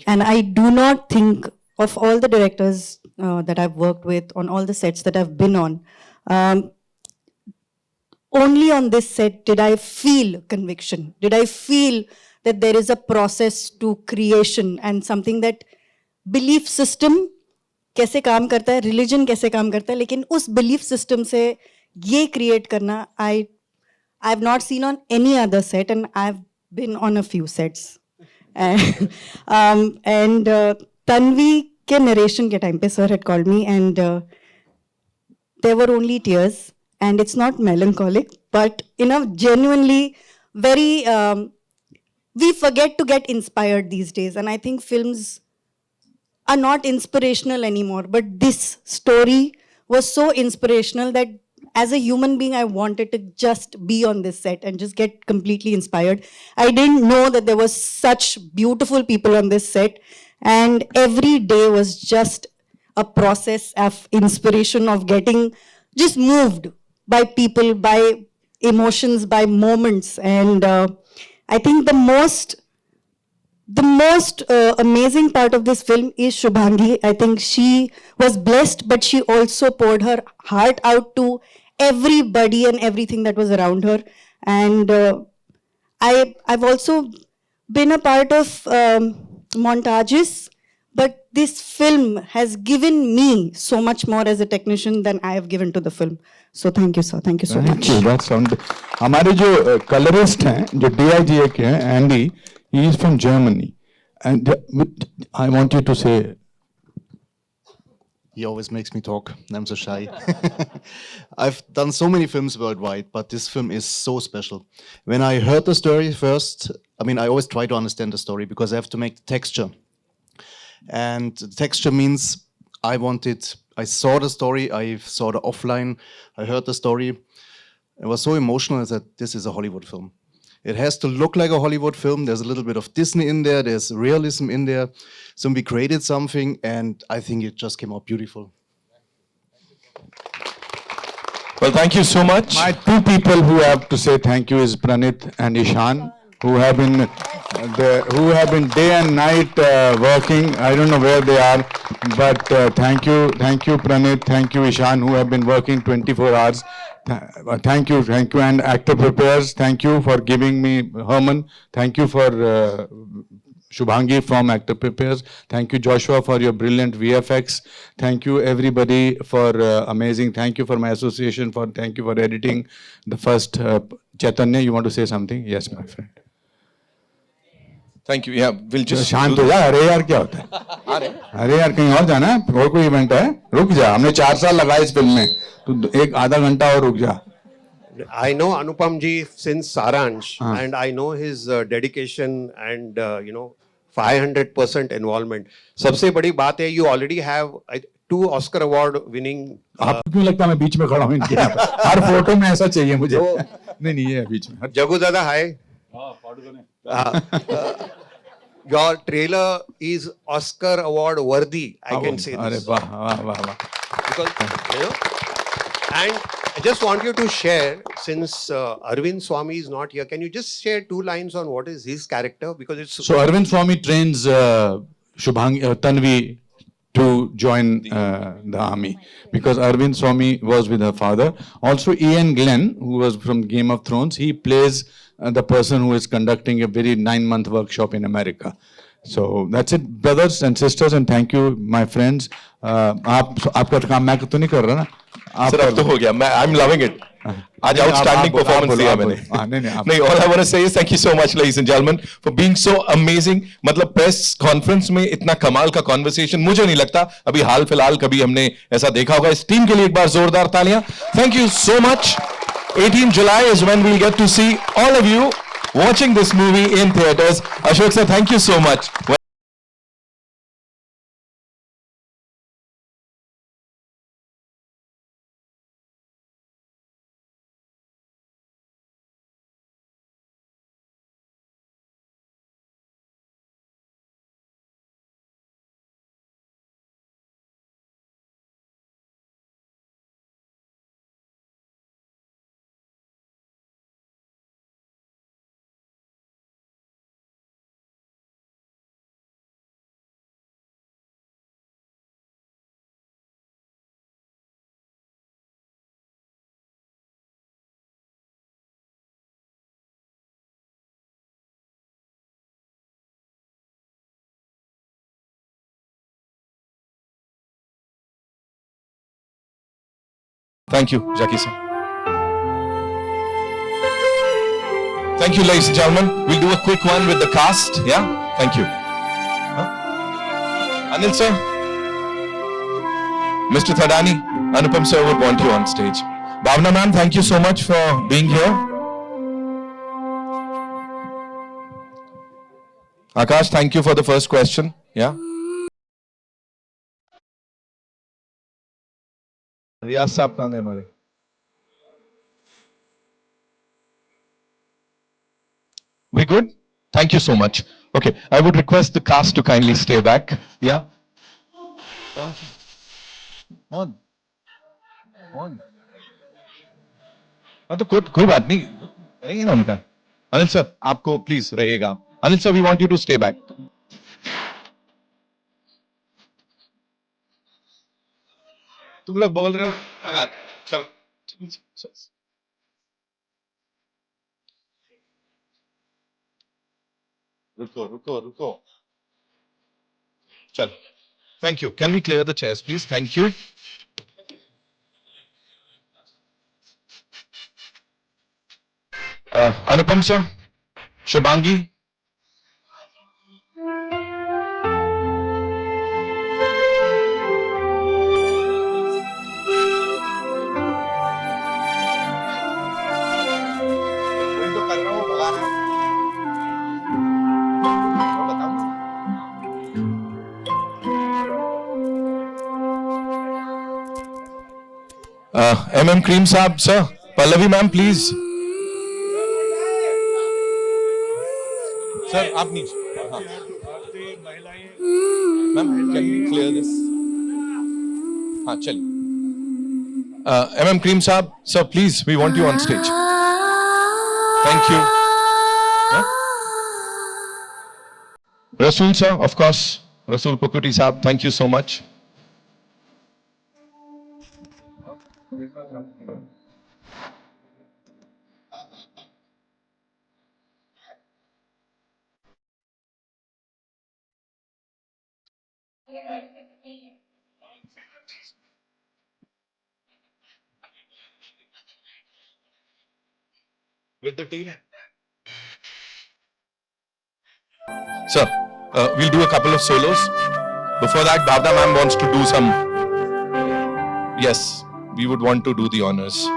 And I do not think of all the directors that I've worked with, on all the sets that I've been on, only on this set did I feel conviction. Did I feel that there is a process to creation and something that belief system कैसे काम करता है, religion कैसे काम करता है, लेकिन उस belief system से ये create करना I've not seen on any other set, and I've been on a few sets. And Tanvi के narration के time पे sir had called me, and there were only tears, and it's not melancholic, but in a genuinely very we forget to get inspired these days, and I think films are not inspirational anymore, but this story was so inspirational that as a human being I wanted to just be on this set and just get completely inspired. I didn't know that there was such beautiful people on this set, and every day was just a process of inspiration, of getting just moved by people, by emotions, by moments. And I think the most amazing part of this film is Shubhangi. I think she was blessed, but she also poured her heart out to everybody and everything that was around her. And I've also been a part of montages, but this film has given me so much more as a technician than I have given to the film. So thank you, sir. Thank you so much. हमारे जो colourist हैं, जो DIGA के हैं, Andy, he is from Germany, and I want you to say. He always makes me talk. I'm so shy. I've done so many films worldwide, but this film is so special. When I heard the story first, I mean, I always try to understand the story because I have to make the texture. And the texture means I saw the story, I saw the offline, I heard the story. It was so emotional that this is a Hollywood film. It has to look like a Hollywood film. There's a little bit of Disney in there. There's realism in there. So we created something, and I think it just came out beautiful. Well, thank you so much. My two people who have to say thank you is Pranit and Ishan, who have been day and night working. I don't know where they are, but thank you, Pranit, thank you, Ishan, who have been working 24 hours. Thank you, and Actor Prepares, thank you for giving me Herman. Thank you for Shubhangi from Actor Prepares. Thank you, Joshua, for your brilliant VFX. Thank you, everybody, for amazing. Thank you for my association. Thank you for editing the first. Chaitanya, you want to say something? Yes, my friend. Thank you. Yeah, we'll just. शांत हो जा. अरे यार क्या होता है? अरे यार कहीं और जाना है? और कोई इवेंट है? रुक जा. हमने 4 साल लगाए इस फिल्म में. तो एक आधा घंटा और रुक जा. I know Anupam ji since Saransh, and I know his dedication and 500% involvement. सबसे बड़ी बात है, you already have 2 Oscar award winning. आपको क्यों लगता है मैं बीच में खड़ा हूँ इनके यहाँ पे? हर फोटो में ऐसा चाहिए मुझे. नहीं ये है बीच में. जगू दादा hi. Your trailer is Oscar award worthy. I can say this. अरे वाह वाह वाह वाह. Because and I just want you to share, since Arvind Swamy is not here, can you just share 2 lines on what is his character? Because it's so Arvind Swamy trains Shubhangi Tanvi to join the army because Arvind Swamy was with her father. Also Ian Glenn, who was from Game of Thrones, he plays the person who is conducting a very 9-month workshop in America. So that's it, brothers and sisters, and thank you, my friends. आपका काम मैं तो नहीं कर रहा ना. Sir, अब तो हो गया. I'm loving it. आज outstanding performance दिया मैंने. नहीं, all I want to say is thank you so much, ladies and gentlemen, for being so amazing. मतलब press conference में इतना कमाल का conversation मुझे नहीं लगता अभी हाल फिलहाल कभी हमने ऐसा देखा होगा. इस टीम के लिए एक बार जोरदार तालियां. Thank you so much. 18 July is when we'll get to see all of you watching this movie in theaters. Ashok sir, thank you so much. Thank you, Jackie sir. Thank you, ladies and gentlemen. We'll do a quick one with the cast. Yeah? Thank you. Anil sir. Mr. Thadani, Anupam sir would want you on stage. Bhavna ma'am, thank you so much for being here. Akash, thank you for the first question. Yeah? Riyaz साहब कहाँ गए हमारे? We good? Thank you so much. Okay, I would request the cast to kindly stay back. Yeah? On. हाँ तो कोई बात नहीं, रहेंगे ना उनका. अनिल सर, आपको प्लीज रहिएगा. Anil sir, we want you to stay back. तुम लोग बोल रहे हो? चलो. रुको. चलो. Thank you. Can we clear the chairs, please? Thank you. Anupam sir, Shabangi. MM Cream Saab, sir. Pallavi ma'am, please. Sir, आप नीचे. Ma'am, can we clear this? हाँ, चलिए. MM Cream Saab, sir, please, we want you on stage. Thank you. Yeah? Rasool sir, of course. Rasool Pukuti Saab, thank you so much. With the team. Sir, we'll do a couple of solos. Before that, Bhavna ma'am wants to do some. Yes, we would want to do the honors.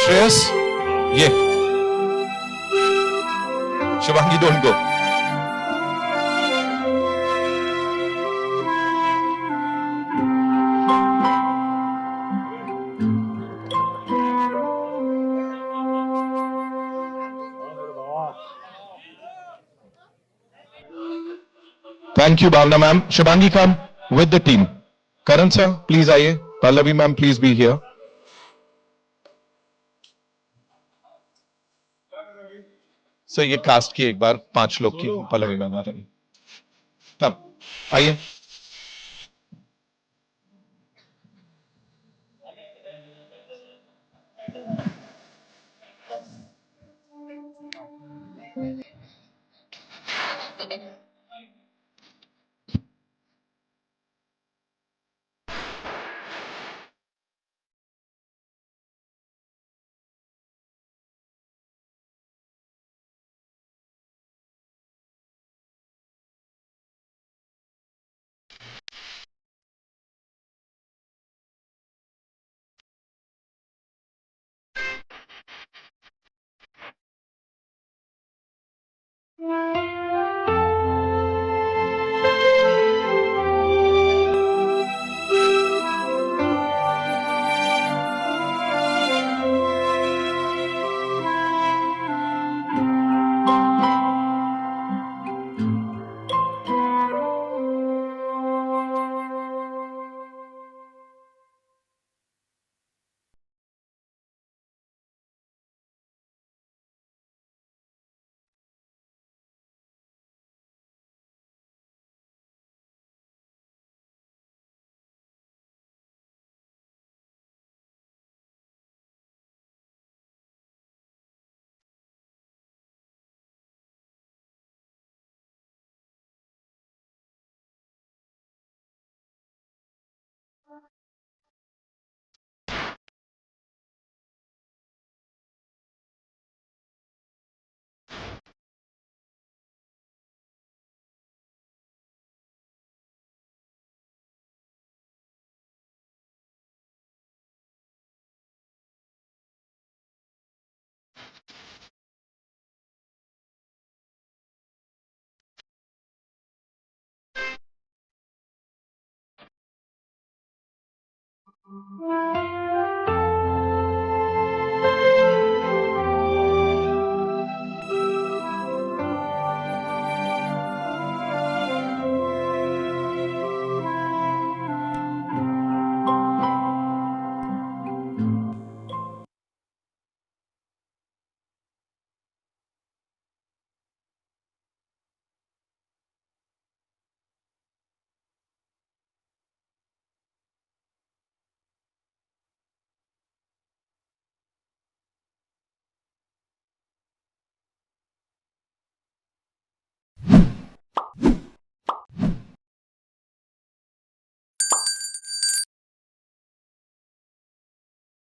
Shreyas, yeah. Shivangi, don't go. Thank you, Bhavna ma'am. Shivangi, come with the team. Karan sir, please आइए. Pallavi ma'am, please be here. Sir ये cast की एक बार 5 लोग की Pallavi ma'am आ रही. तब आइए.